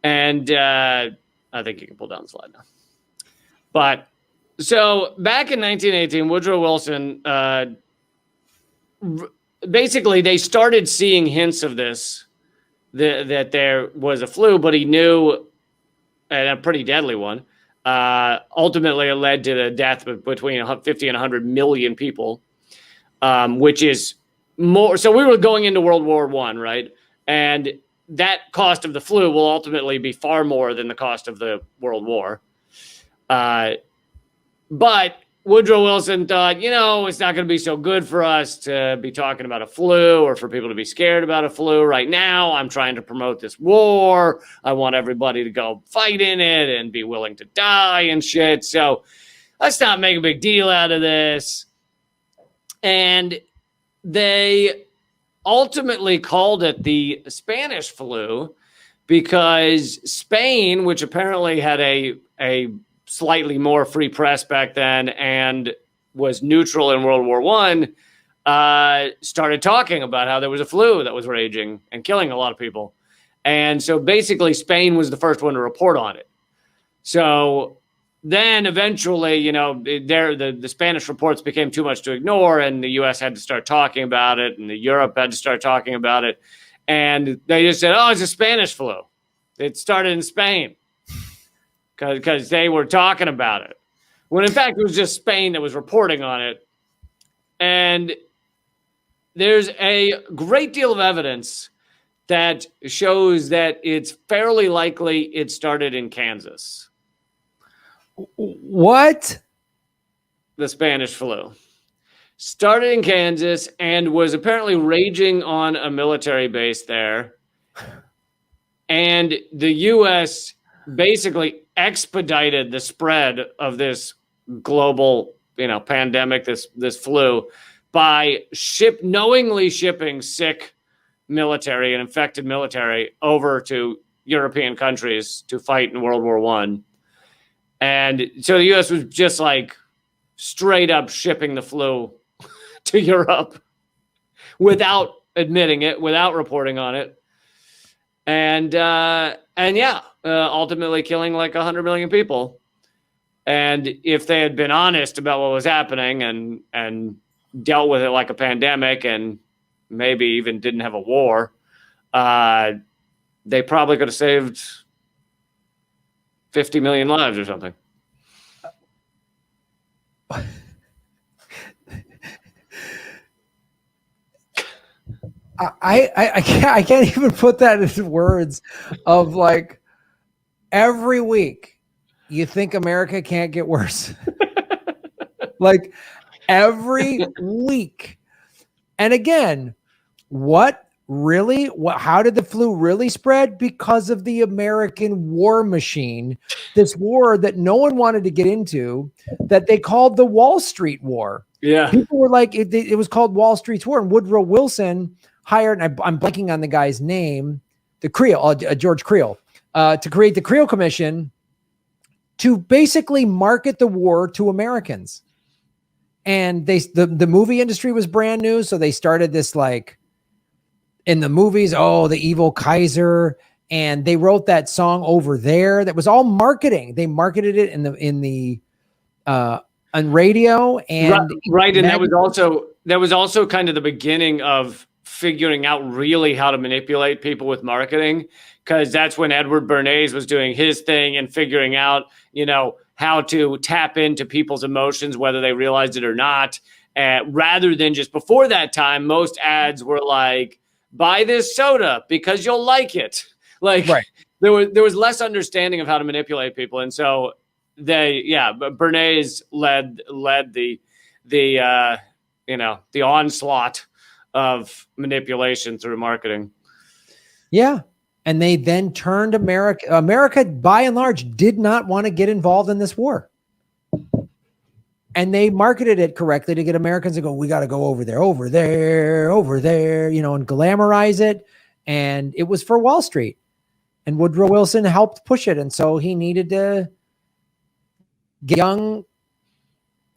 And I think you can pull down the slide now. But so back in 1918, Woodrow Wilson, basically they started seeing hints of this, that there was a flu, but he knew, and a pretty deadly one. Ultimately, it led to the death of between 50 and 100 million people, which is more. So we were going into World War I, right? And that cost of the flu will ultimately be far more than the cost of the World War. But Woodrow Wilson thought, it's not going to be so good for us to be talking about a flu or for people to be scared about a flu right now. I'm trying to promote this war. I want everybody to go fight in it and be willing to die and shit. So let's not make a big deal out of this. And they ultimately called it the Spanish flu because Spain, which apparently had a slightly more free press back then and was neutral in World War I, started talking about how there was a flu that was raging and killing a lot of people. And so basically Spain was the first one to report on it. So then eventually, the Spanish reports became too much to ignore, and the U.S. had to start talking about it, and Europe had to start talking about it. And they just said, oh, it's a Spanish flu. It started in Spain. Because they were talking about it, when in fact it was just Spain that was reporting on it. And there's a great deal of evidence that shows that it's fairly likely it started in Kansas. What? The Spanish flu started in Kansas and was apparently raging on a military base there. And the U.S. basically expedited the spread of this global, pandemic, this flu, by knowingly shipping sick military and infected military over to European countries to fight in World War I. And so the U.S. was just like straight up shipping the flu to Europe without admitting it, without reporting on it. And ultimately killing like 100 million people. And if they had been honest about what was happening and dealt with it like a pandemic and maybe even didn't have a war, they probably could have saved 50 million lives or something. I can't even put that into words of like every week you think America can't get worse. Like every week. And again, how did the flu really spread? Because of the American war machine, this war that no one wanted to get into, that they called the Wall Street War. Yeah. People were like, it was called Wall Street's War. And Woodrow Wilson hired, and I'm blanking on the guy's name, George Creel, to create the Creel Commission to basically market the war to Americans. And the movie industry was brand new. So they started this like in the movies, the evil Kaiser. And they wrote that song Over There. That was all marketing. They marketed it on radio and right. And that was also kind of the beginning of figuring out really how to manipulate people with marketing, because that's when Edward Bernays was doing his thing and figuring out, how to tap into people's emotions, whether they realized it or not. Rather than just before that time, most ads were like, buy this soda because you'll like it. Like, right. there was less understanding of how to manipulate people, and so Bernays led the onslaught of manipulation through marketing. Yeah. And they then turned America, by and large, did not want to get involved in this war. And they marketed it correctly to get Americans to go, we got to go over there, and glamorize it. And it was for Wall Street. And Woodrow Wilson helped push it. And so he needed to get young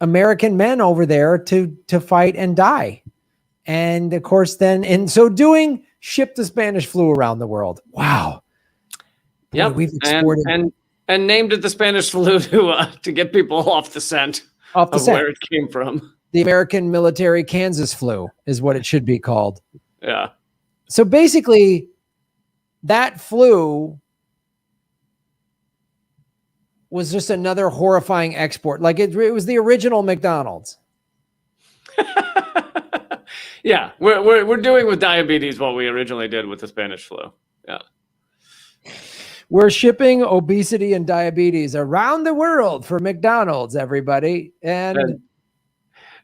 American men over there to fight and die. And of course, then in so doing, shipped the Spanish flu around the world. Wow. Yeah, we've exported and named it the Spanish flu to get people off the scent of where it came from. The American military Kansas flu is what it should be called. Yeah. So basically, that flu was just another horrifying export. Like it was the original McDonald's. Yeah, we're doing with diabetes what we originally did with the Spanish flu. Yeah. We're shipping obesity and diabetes around the world for McDonald's, everybody. And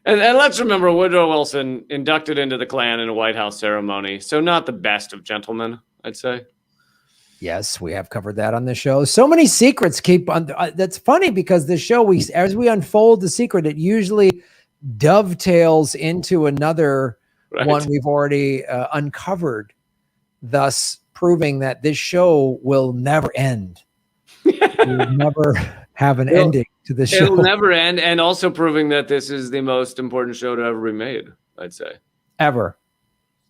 let's remember Woodrow Wilson inducted into the Klan in a White House ceremony. So not the best of gentlemen, I'd say. Yes, we have covered that on the show. So many secrets keep on. That's funny because the show, as we unfold the secret, it usually dovetails into another one we've already uncovered, thus proving that this show will never end. We'll never have an ending to the show. It'll never end, and also proving that this is the most important show to ever be made, I'd say. Ever.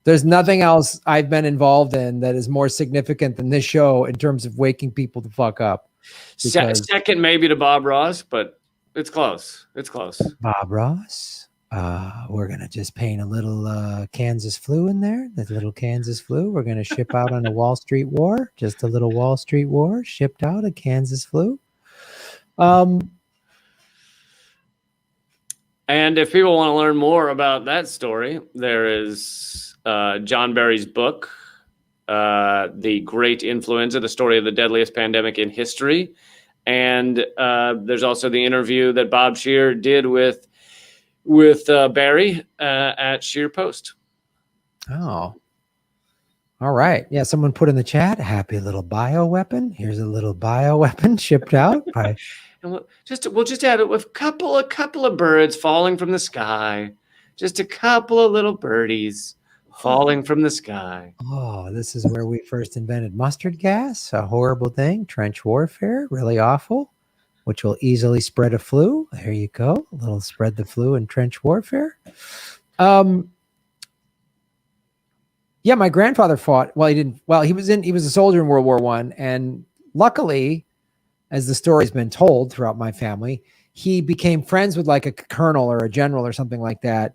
There's nothing else I've been involved in that is more significant than this show in terms of waking people the fuck up. Second maybe to Bob Ross, but it's close. It's close. Bob Ross. We're going to just paint a little Kansas flu in there. That little Kansas flu. We're going to ship out on a Wall Street war. Just a little Wall Street war shipped out a Kansas flu. And if people want to learn more about that story, there is John Barry's book, The Great Influenza, the story of the deadliest pandemic in history. And there's also the interview that Bob Scheer did with Barry at Scheer Post. Oh, all right. Yeah, someone put in the chat, happy little bioweapon. Here's a little bioweapon shipped out by... And we'll just add it with a couple of birds falling from the sky. Just a couple of little birdies falling from the sky. Oh, this is where we first invented mustard gas, a horrible thing. Trench warfare, really awful, which will easily spread a flu. There you go. A little spread the flu in trench warfare. Yeah, my grandfather fought. Well, he didn't. Well, he was a soldier in World War I, and luckily, as the story's been told throughout my family, he became friends with like a colonel or a general or something like that.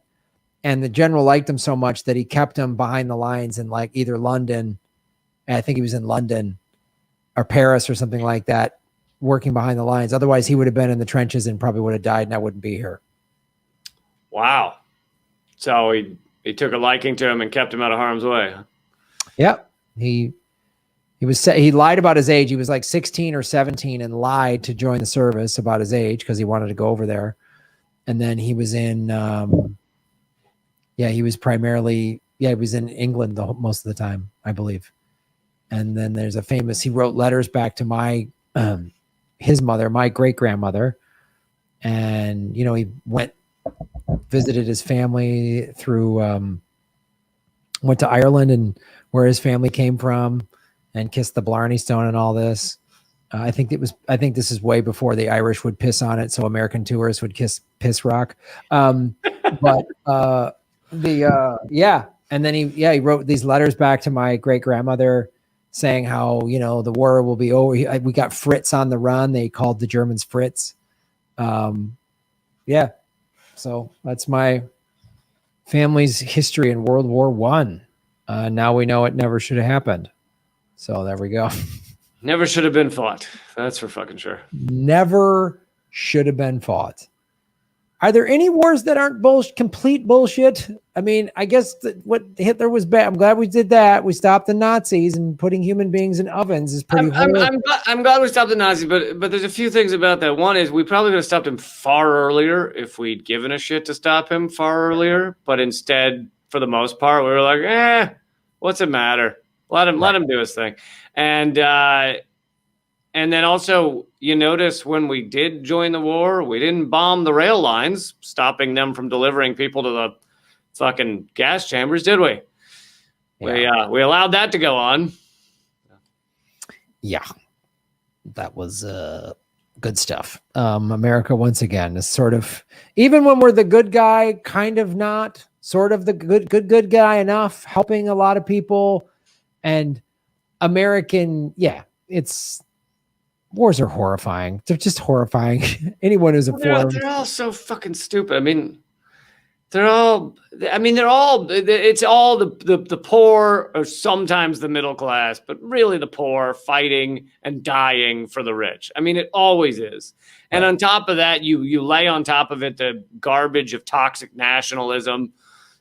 And the general liked him so much that he kept him behind the lines in like either London, I think he was in London or Paris or something like that, working behind the lines. Otherwise, he would have been in the trenches and probably would have died, and I wouldn't be here. Wow. So he took a liking to him and kept him out of harm's way. Yep. He lied about his age. He was like 16 or 17 and lied to join the service about his age because he wanted to go over there. And then he was in, he was in England most of the time, I believe. And then there's he wrote letters back to his mother, my great grandmother. And, he visited his family went to Ireland and where his family came from, and kissed the Blarney Stone and all this. I think this is way before the Irish would piss on it, so American tourists would piss rock. And then he wrote these letters back to my great grandmother saying how, the war will be over. We got Fritz on the run. They called the Germans Fritz. So that's my family's history in World War I. Now we know it never should have happened. So there we go. Never should have been fought. That's for fucking sure. Never should have been fought. Are there any wars that aren't complete bullshit? I mean, I guess what Hitler was bad. I'm glad we did that. We stopped the Nazis, and putting human beings in ovens is pretty horrible. I'm glad we stopped the Nazis, but there's a few things about that. One is we probably could have stopped him far earlier if we'd given a shit to stop him far earlier. But instead, for the most part, we were like, what's it matter? Let him do his thing. And then also, you notice when we did join the war, we didn't bomb the rail lines, stopping them from delivering people to the fucking gas chambers, did we? Yeah. We allowed that to go on. Yeah, that was good stuff. America, once again, is sort of, even when we're the good guy, kind of not, sort of the good guy enough, helping a lot of people. And American, it's... Wars are horrifying. They're just horrifying. Anyone who's informed. They're all so fucking stupid. I mean, it's all the poor or sometimes the middle class, but really the poor fighting and dying for the rich. I mean, it always is. And on top of that, you lay on top of it the garbage of toxic nationalism,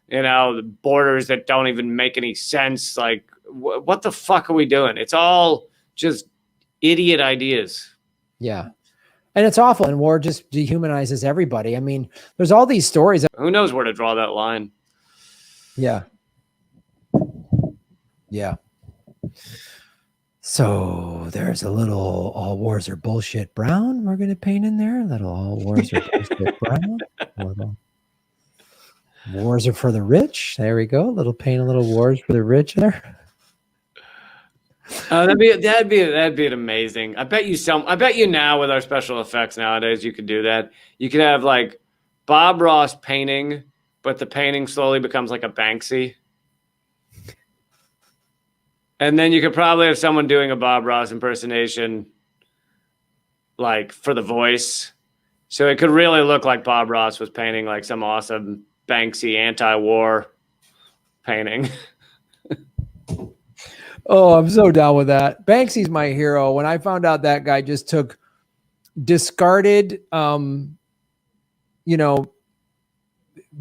the borders that don't even make any sense. Like, what the fuck are we doing? It's all just idiot ideas. Yeah. And it's awful. And war just dehumanizes everybody. I mean, there's all these stories. Who knows where to draw that line? Yeah. Yeah. So there's a little all wars are bullshit brown. We're going to paint in there. A little all wars are bullshit brown. Little wars are for the rich. There we go. Paint a little wars for the rich there. That'd be amazing. I bet you now with our special effects nowadays, you could do that. You could have like Bob Ross painting, but the painting slowly becomes like a Banksy. And then you could probably have someone doing a Bob Ross impersonation, like for the voice. So it could really look like Bob Ross was painting like some awesome Banksy anti-war painting. Oh, I'm so down with that. Banksy's my hero. When I found out that guy just took discarded,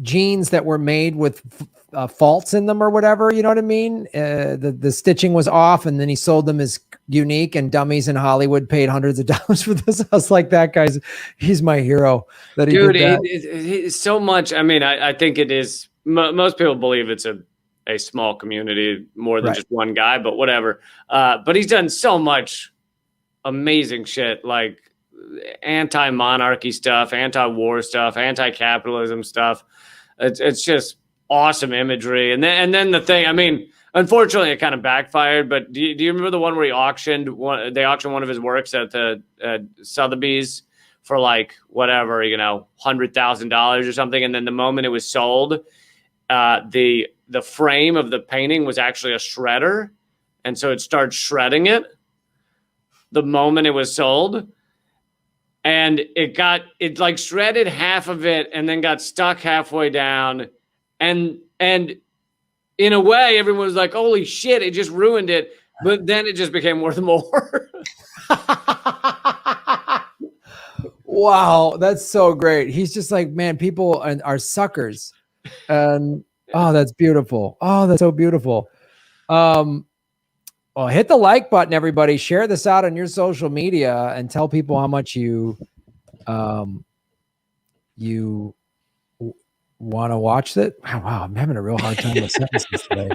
jeans that were made with faults in them or whatever, you know what I mean? The stitching was off, and then he sold them as unique, and dummies in Hollywood paid hundreds of dollars for this. I was like, he's my hero. That he did that. It's so much. I mean, I think it is. Most people believe it's a small community more than just one guy, but whatever. But he's done so much amazing shit, like anti-monarchy stuff, anti-war stuff, anti-capitalism stuff. It's just awesome imagery. And then the thing, I mean, unfortunately it kind of backfired, but do you remember the one where they auctioned one of his works at the Sotheby's for like whatever, $100,000 or something. And then the moment it was sold, the frame of the painting was actually a shredder. And so it started shredding it the moment it was sold. And it like shredded half of it and then got stuck halfway down. And in a way, everyone was like, holy shit, it just ruined it. But then it just became worth more. Wow, that's so great. He's just like, man, people are suckers. And oh, that's beautiful. Oh, that's so beautiful. Well, hit the like button, everybody. Share this out on your social media and tell people how much you want to watch it. Wow, I'm having a real hard time with sentences today.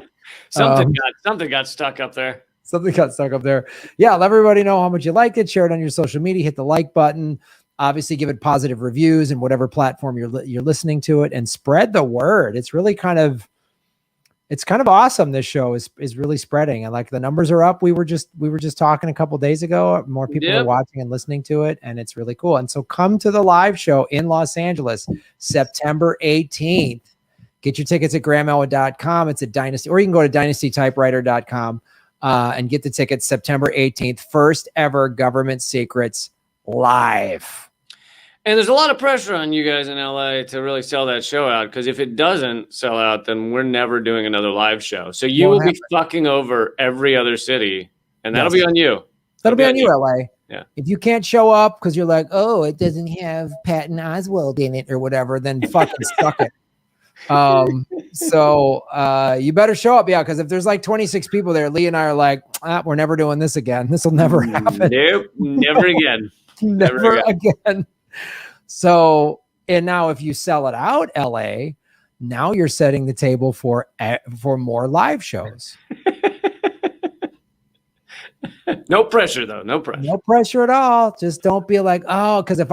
Something got stuck up there. Something got stuck up there. Yeah, let everybody know how much you liked it. Share it on your social media. Hit the like button. Obviously, give it positive reviews and whatever platform you're listening to it, and spread the word. It's really kind of awesome. This show is really spreading, and like the numbers are up. We were just talking a couple days ago. More people are watching and listening to it, and it's really cool. And so come to the live show in Los Angeles, September 18th. Get your tickets at grahamelwood.com. It's at Dynasty, or you can go to dynastytypewriter.com and get the tickets September 18th. First ever Government Secrets live. And there's a lot of pressure on you guys in LA to really sell that show out, because if it doesn't sell out, then we're never doing another live show. So you will be fucking over every other city, and that'll be on you. That'll be on you, LA. Yeah. If you can't show up because you're like, oh, it doesn't have Patton Oswalt in it or whatever, then fucking suck it. So you better show up. Yeah. Because if there's like 26 people there, Lee and I are like, we're never doing this again. This will never happen. Nope. Never again. Never again. So, and now if you sell it out, LA, now you're setting the table for more live shows. No pressure though. No pressure. No pressure at all. Just don't be like, oh, because if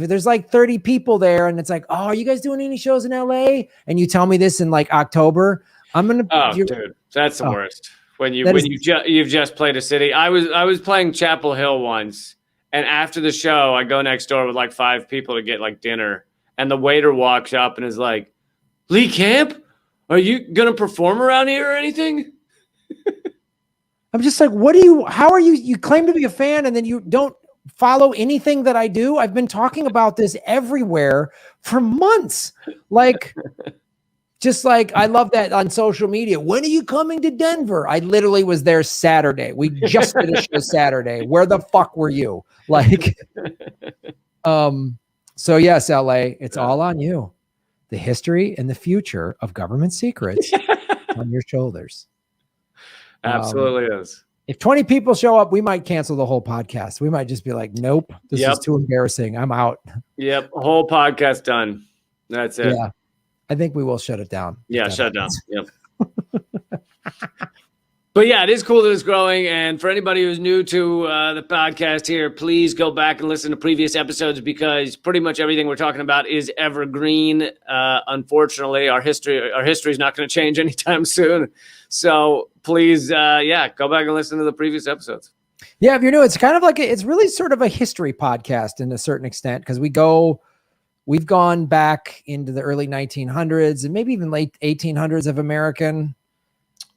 there's like 30 people there and it's like, oh, are you guys doing any shows in LA? And you tell me this in like October, I'm gonna. Oh, dude, that's the worst. When you've just played a city. I was playing Chapel Hill once, and after the show, I go next door with like 5 people to get like dinner, and the waiter walks up and is like, "Lee Camp, are you gonna perform around here or anything?" I'm just like, how are you claim to be a fan and then you don't follow anything that I do? I've been talking about this everywhere for months. Like, just like, I love that on social media. When are you coming to Denver? I literally was there Saturday. We just did a show Saturday. Where the fuck were you? Like, so yes, LA, it's all on you. The history and the future of government secrets on your shoulders. Absolutely is. If 20 people show up, we might cancel the whole podcast. We might just be like, nope, this is too embarrassing. I'm out. Yep. Whole podcast done. That's it. Yeah. I think we will shut it down. Yeah, shut it down. Yep. But yeah, it is cool that it's growing. And for anybody who's new to the podcast here, please go back and listen to previous episodes because pretty much everything we're talking about is evergreen. Unfortunately, our history is not going to change anytime soon. So please, go back and listen to the previous episodes. Yeah, if you're new, it's kind of like it's really sort of a history podcast in a certain extent because we've gone back into the early 1900s and maybe even late 1800s of American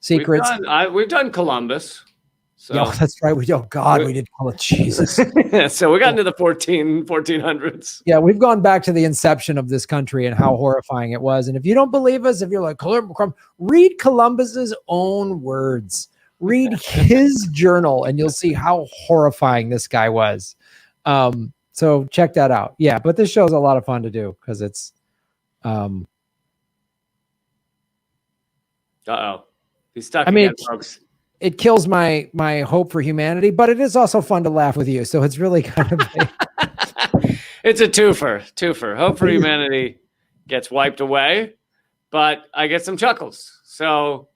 secrets. We've done Columbus. So. Oh, that's right. We did call it Jesus. So we got into the 1400s. Yeah, we've gone back to the inception of this country and how horrifying it was. And if you don't believe us, if you're like, read Columbus's own words. Read his journal and you'll see how horrifying this guy was. So check that out. Yeah, but this show is a lot of fun to do because it's He's stuck again, folks. It kills my hope for humanity, but it is also fun to laugh with you. So it's really kind of it's a twofer. Hope for humanity gets wiped away, but I get some chuckles. So,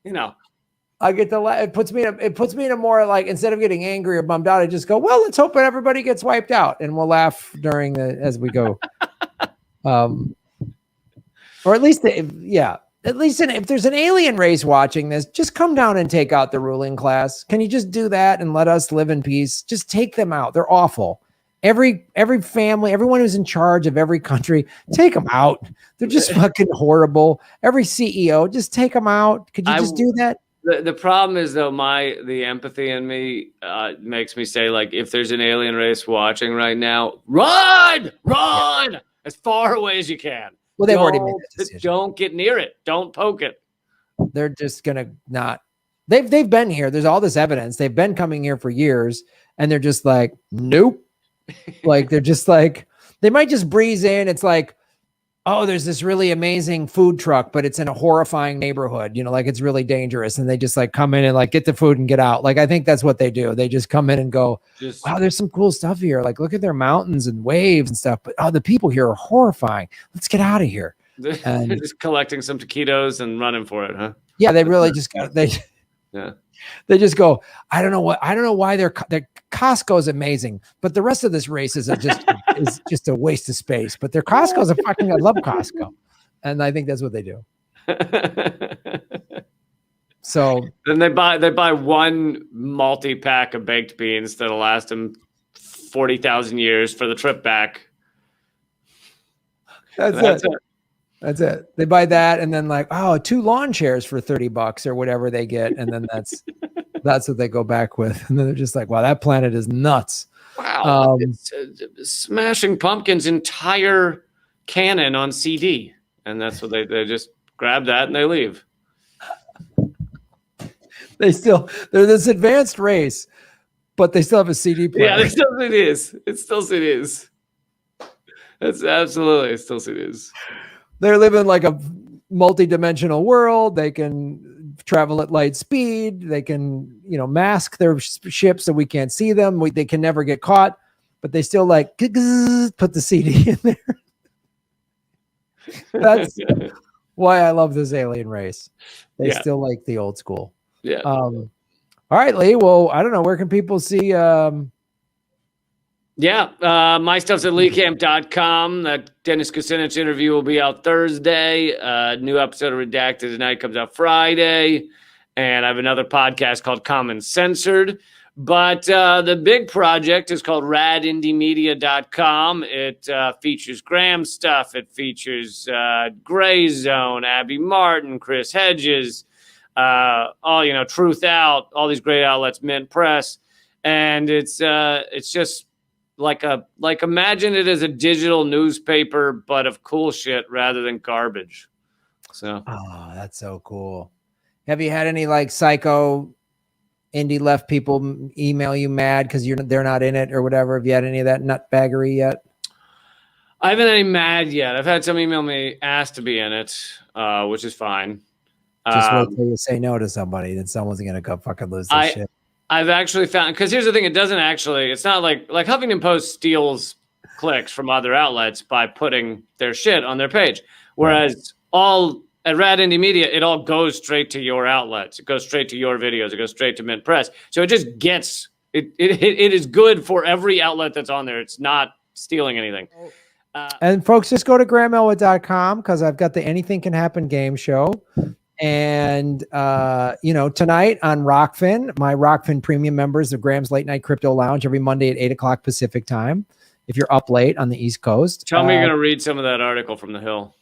I get to laugh. It puts me in a more like, instead of getting angry or bummed out, I just go, well, let's hope that everybody gets wiped out and we'll laugh as we go. Or at least if there's an alien race watching this, just come down and take out the ruling class. Can you just do that and let us live in peace? Just take them out. They're awful. Every family, everyone who's in charge of every country, take them out. They're just fucking horrible. Every CEO, just take them out. Could you just do that? The problem is though, the empathy in me makes me say, like, if there's an alien race watching right now, run as far away as you can. Well, they've already made that decision. Don't get near it. Don't poke it. They're just gonna not. They've been here. There's all this evidence. They've been coming here for years, and they're just like, nope. Like they're just like, they might just breeze in. It's like, oh, there's this really amazing food truck, but it's in a horrifying neighborhood. Like it's really dangerous, and they just like come in and like get the food and get out. Like I think that's what they do. They just come in and go, wow, there's some cool stuff here. Like look at their mountains and waves and stuff. But the people here are horrifying. Let's get out of here. And they're just collecting some taquitos and running for it, huh? Yeah, they really just got They just go, I don't know why their Costco is amazing, but the rest of this race is just a waste of space. But their Costco's I love Costco. And I think that's what they do. So then they buy one multi-pack of baked beans that'll last them 40,000 years for the trip back. That's it. That's it. They buy that and then like, 2 lawn chairs for $30 or whatever they get. And then that's what they go back with. And then they're just like, wow, that planet is nuts. Wow. It's Smashing Pumpkins' entire canon on CD. And that's what they just grab that and they leave. They're this advanced race. but they still have a CD player. Yeah, it's still CDs. It's still CDs. It's absolutely still CDs. They're living like a multi-dimensional world. They can travel at light speed. They can, mask their ships so we can't see them. They can never get caught, but they still like put the CD in there. That's why I love this alien race. They still like the old school. Yeah. All right, Lee. Well, I don't know. Where can people see? My stuff's at leecamp.com. That Dennis Kucinich interview will be out Thursday. New episode of Redacted tonight comes out Friday. And I have another podcast called Uncensored. But the big project is called radindiemedia.com. It features Graham stuff. It features Gray Zone, Abby Martin, Chris Hedges, Truth Out, all these great outlets, Mint Press. And it's just like imagine it as a digital newspaper, but of cool shit rather than garbage. So, that's so cool. Have you had any like psycho indie left people email you mad because they're not in it or whatever? Have you had any of that nutbaggery yet? I haven't any mad yet. I've had some email me asked to be in it, which is fine. Just wait till you say no to somebody, then someone's gonna go fucking lose their shit. I've actually found, because here's the thing, it's not like Huffington Post steals clicks from other outlets by putting their shit on their page. Whereas all at Rad Indie Media, it all goes straight to your outlets. It goes straight to your videos. It goes straight to Mint Press. So it just gets, it is good for every outlet that's on there. It's not stealing anything. And folks, just go to GrahamElwood.com because I've got the Anything Can Happen game show. And, tonight on Rockfin, my Rockfin premium members of Graham's Late Night Crypto Lounge every Monday at 8:00 Pacific time. If you're up late on the East Coast. Tell me you're going to read some of that article from The Hill.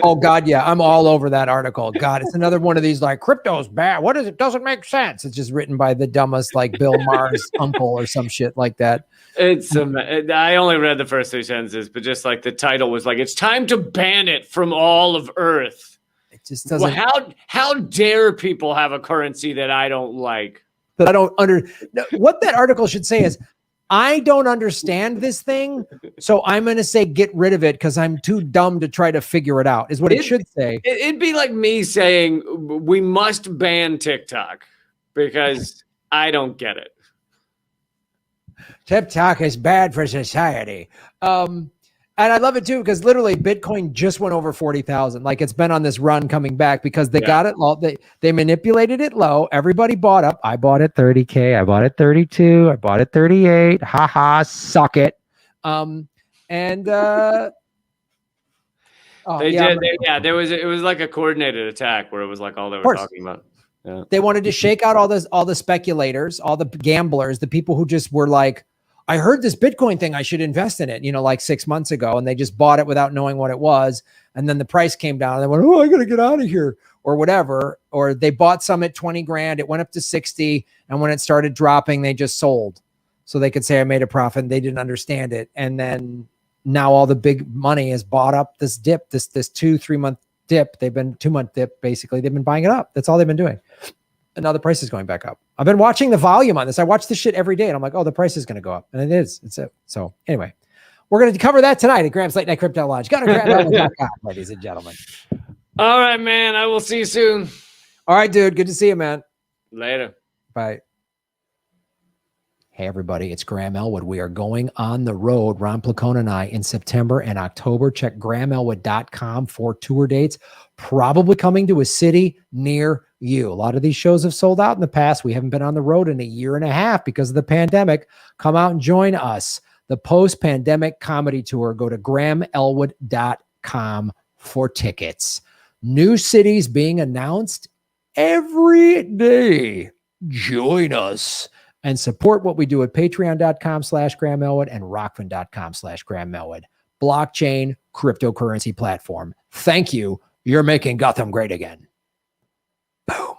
Oh, God, yeah. I'm all over that article. God, it's another one of these like, crypto's bad. What is it? Doesn't make sense. It's just written by the dumbest, like Bill Maher's uncle or some shit like that. I only read the first 3 sentences, but just like the title was like, it's time to ban it from all of Earth. It just doesn't. Well, how dare people have a currency that I don't like? That I don't what that article should say is, I don't understand this thing, so I'm going to say get rid of it because I'm too dumb to try to figure it out, is what it should say. It'd be like me saying we must ban TikTok because I don't get it. TikTok is bad for society. And I love it too, because literally Bitcoin just went over 40,000. Like it's been on this run coming back because they got it low. They manipulated it low. Everybody bought up. I bought it 30K. I bought it 32. I bought it 38. Ha, suck it. It was like a coordinated attack where it was like all they were talking about. Yeah. They wanted to shake out all the speculators, all the gamblers, the people who just were like, I heard this Bitcoin thing, I should invest in it, like 6 months ago. And they just bought it without knowing what it was. And then the price came down and they went, I got to get out of here or whatever. Or they bought some at 20 grand. It went up to 60. And when it started dropping, they just sold. So they could say I made a profit and they didn't understand it. And then now all the big money has bought up this dip, this 2-3 month dip. 2-month dip, basically. They've been buying it up. That's all they've been doing. And now the price is going back up. I've been watching the volume on this. I watch this shit every day and I'm like, the price is going to go up. And it is. So anyway, we're going to cover that tonight at Graham's Late Night Crypto Lounge. Go to GrahamElwood.com, ladies and gentlemen. All right, man. I will see you soon. All right, dude. Good to see you, man. Later. Bye. Hey, everybody. It's Graham Elwood. We are going on the road, Ron Placone and I, in September and October. Check GrahamElwood.com for tour dates. Probably coming to a city near you. A lot of these shows have sold out in the past. We haven't been on the road in 1.5 years because of the pandemic. Come out and join us. The post-pandemic comedy tour. Go to GrahamElwood.com for tickets. New cities being announced every day. Join us and support what we do at patreon.com/GrahamElwood and rockfin.com/GrahamElwood. Blockchain cryptocurrency platform. Thank you. You're making Gotham great again. Boom.